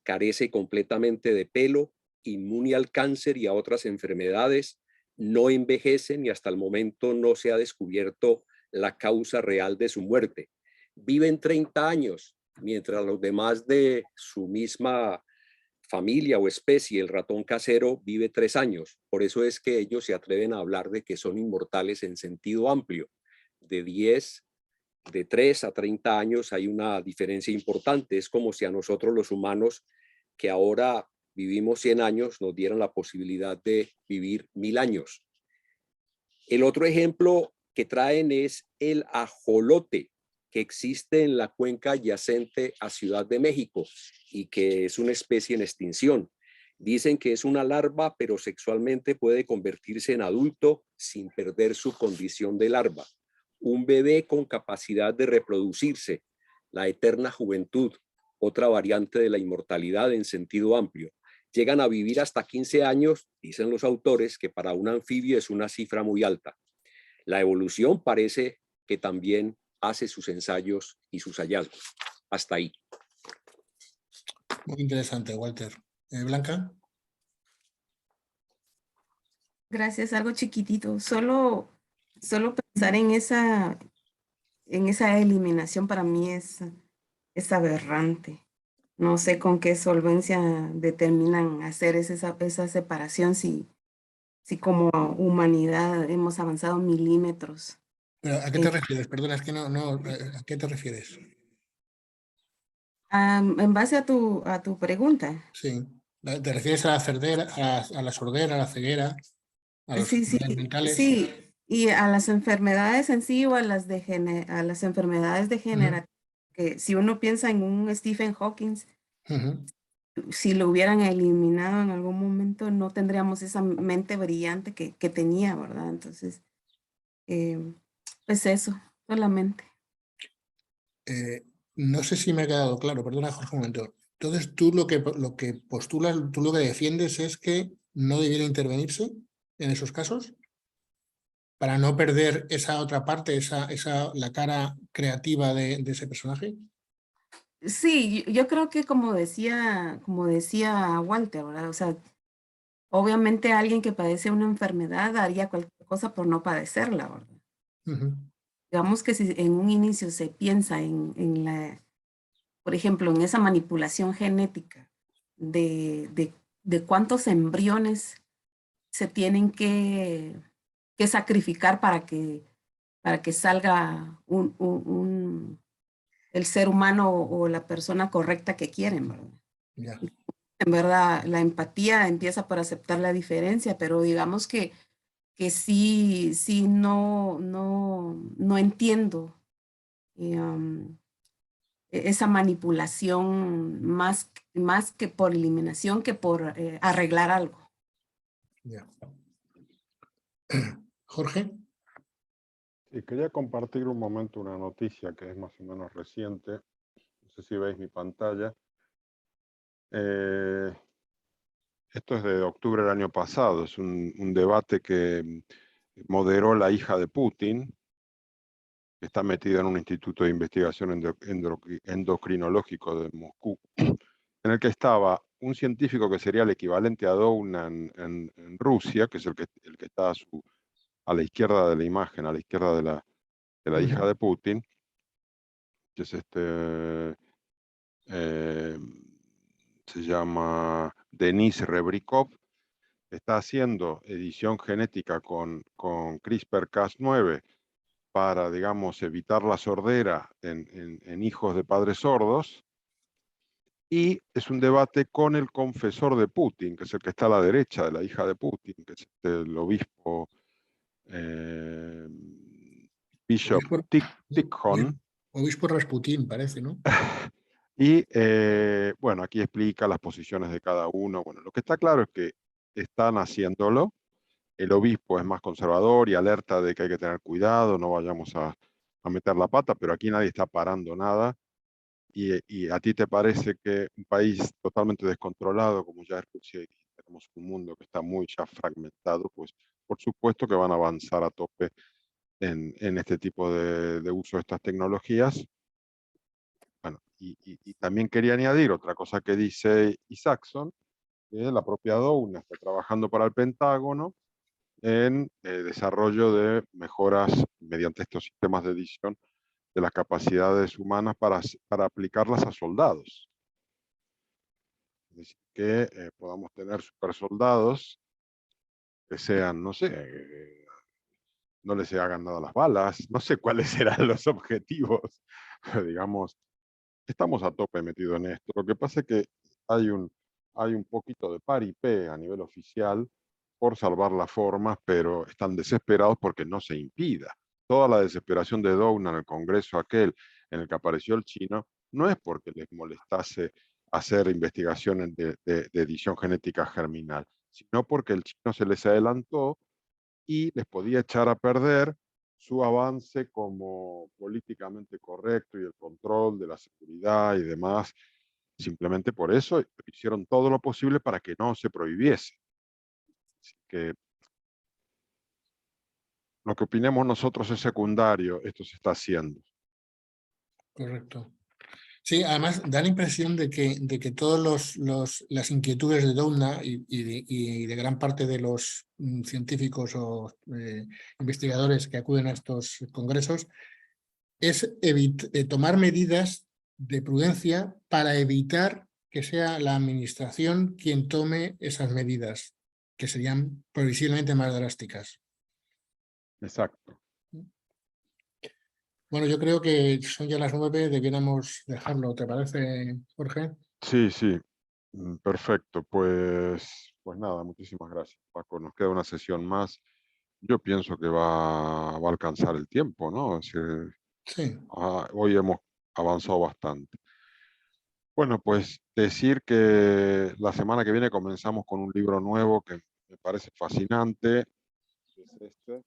carece completamente de pelo, inmune al cáncer y a otras enfermedades, no envejece y hasta el momento no se ha descubierto la causa real de su muerte. Viven 30 años, mientras los demás de su misma familia o especie, el ratón casero, vive 3 años. Por eso es que ellos se atreven a hablar de que son inmortales en sentido amplio. De 3 a 30 años hay una diferencia importante. Es como si a nosotros los humanos, que ahora vivimos 100 años, nos dieran la posibilidad de vivir 1000 años. El otro ejemplo que traen es el ajolote, que existe en la cuenca adyacente a Ciudad de México y que es una especie en extinción. Dicen que es una larva, pero sexualmente puede convertirse en adulto sin perder su condición de larva. Un bebé con capacidad de reproducirse, la eterna juventud, otra variante de la inmortalidad en sentido amplio. Llegan a vivir hasta 15 años, dicen los autores, que para un anfibio es una cifra muy alta. La evolución parece que también hace sus ensayos y sus hallazgos. Hasta ahí. Muy interesante, Walter. Blanca. Gracias, algo chiquitito. Solo pensar en esa eliminación para mí es aberrante. No sé con qué solvencia determinan hacer esa separación si como humanidad hemos avanzado milímetros. ¿Pero a qué te refieres? Perdona, es que no, ¿a qué te refieres? En base a tu pregunta. Sí. ¿Te refieres a la sordera, a la ceguera, a los enfermedades mentales? Sí, y a las enfermedades en sí o a las enfermedades degenerativas. Que si uno piensa en un Stephen Hawking, si lo hubieran eliminado en algún momento, no tendríamos esa mente brillante que tenía, ¿verdad? Entonces, pues eso, solamente. No sé si me ha quedado claro, perdona Jorge un momento. Entonces tú lo que postulas, tú lo que defiendes es que no debiera intervenirse en esos casos para no perder esa otra parte, la cara creativa de ese personaje. Sí, yo creo que como decía Walter, ¿verdad? O sea, obviamente alguien que padece una enfermedad haría cualquier cosa por no padecerla, ¿verdad? Digamos que si en un inicio se piensa por ejemplo, en esa manipulación genética de cuántos embriones se tienen que sacrificar para que salga el ser humano o la persona correcta que quieren, ¿verdad? Yeah. En verdad, la empatía empieza por aceptar la diferencia, pero digamos que sí no entiendo esa manipulación más que por eliminación que por arreglar algo. Yeah. Jorge. Sí, quería compartir un momento una noticia que es más o menos reciente. No sé si veis mi pantalla. Esto es de octubre del año pasado. Es un debate que moderó la hija de Putin, que está metida en un instituto de investigación endocrinológico de Moscú, en el que estaba un científico que sería el equivalente a Doudna en Rusia, que es el que está a la izquierda de la imagen, a la izquierda de la hija de Putin, que es se llama Denis Rebrikov, está haciendo edición genética con CRISPR-Cas9 para, digamos, evitar la sordera en hijos de padres sordos. Y es un debate con el confesor de Putin, que es el que está a la derecha de la hija de Putin, que es el obispo Bishop Tikhon. Obispo Rasputín, parece, ¿no? Y bueno, aquí explica las posiciones de cada uno. Bueno, lo que está claro es que están haciéndolo. El obispo es más conservador y alerta de que hay que tener cuidado, no vayamos a meter la pata, pero aquí nadie está parando nada. Y a ti te parece que un país totalmente descontrolado como ya es Rusia, y tenemos un mundo que está muy ya fragmentado, pues por supuesto que van a avanzar a tope en este tipo de uso de estas tecnologías. Bueno, y también quería añadir otra cosa que dice Isaacson, que la propia Douna está trabajando para el Pentágono en desarrollo de mejoras mediante estos sistemas de edición de las capacidades humanas para aplicarlas a soldados. Es decir, que podamos tener super soldados que sean, no sé, no les hagan nada a las balas, no sé cuáles serán los objetivos, pero digamos, estamos a tope metidos en esto. Lo que pasa es que hay un poquito de paripé a nivel oficial por salvar las formas, pero están desesperados porque no se impida. Toda la desesperación de Douna en el congreso aquel en el que apareció el chino, no es porque les molestase hacer investigaciones de edición genética germinal, sino porque el chino se les adelantó y les podía echar a perder su avance como políticamente correcto y el control de la seguridad y demás. Simplemente por eso hicieron todo lo posible para que no se prohibiese. Así que lo que opinemos nosotros es secundario, esto se está haciendo. Correcto. Sí, además da la impresión de que todas las inquietudes de Doudna y de gran parte de los científicos o investigadores que acuden a estos congresos es tomar medidas de prudencia para evitar que sea la administración quien tome esas medidas, que serían previsiblemente más drásticas. Exacto. Bueno, yo creo que son ya las 9, debiéramos dejarlo, ¿te parece, Jorge? Sí, sí. Perfecto. Pues nada, muchísimas gracias, Paco. Nos queda una sesión más. Yo pienso que va a alcanzar el tiempo, ¿no? Es decir, Sí. hoy hemos avanzado bastante. Bueno, pues decir que la semana que viene comenzamos con un libro nuevo que me parece fascinante. Es este,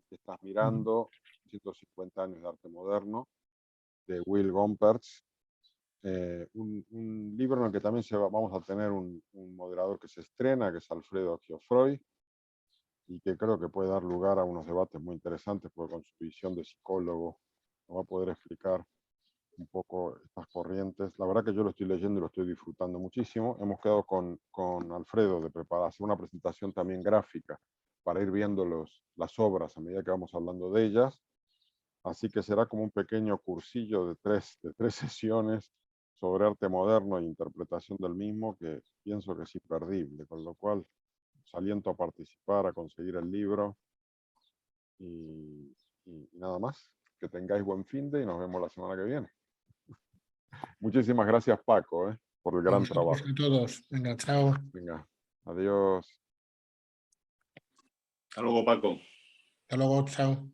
que estás mirando, 150 años de arte moderno, de Will Gompertz. Un libro en el que también vamos a tener un moderador que se estrena, que es Alfredo Giofroy, y que creo que puede dar lugar a unos debates muy interesantes, porque con su visión de psicólogo nos va a poder explicar un poco estas corrientes. La verdad que yo lo estoy leyendo y lo estoy disfrutando muchísimo. Hemos quedado con Alfredo de hacer una presentación también gráfica para ir viendo las obras a medida que vamos hablando de ellas. Así que será como un pequeño cursillo de tres sesiones sobre arte moderno e interpretación del mismo, que pienso que es imperdible, con lo cual os aliento a participar, a conseguir el libro y nada más. Que tengáis buen finde y nos vemos la semana que viene. Muchísimas gracias, Paco, por el gran trabajo. A todos. Venga, chao. Venga, adiós. Hasta luego, Paco. Hasta luego, chao.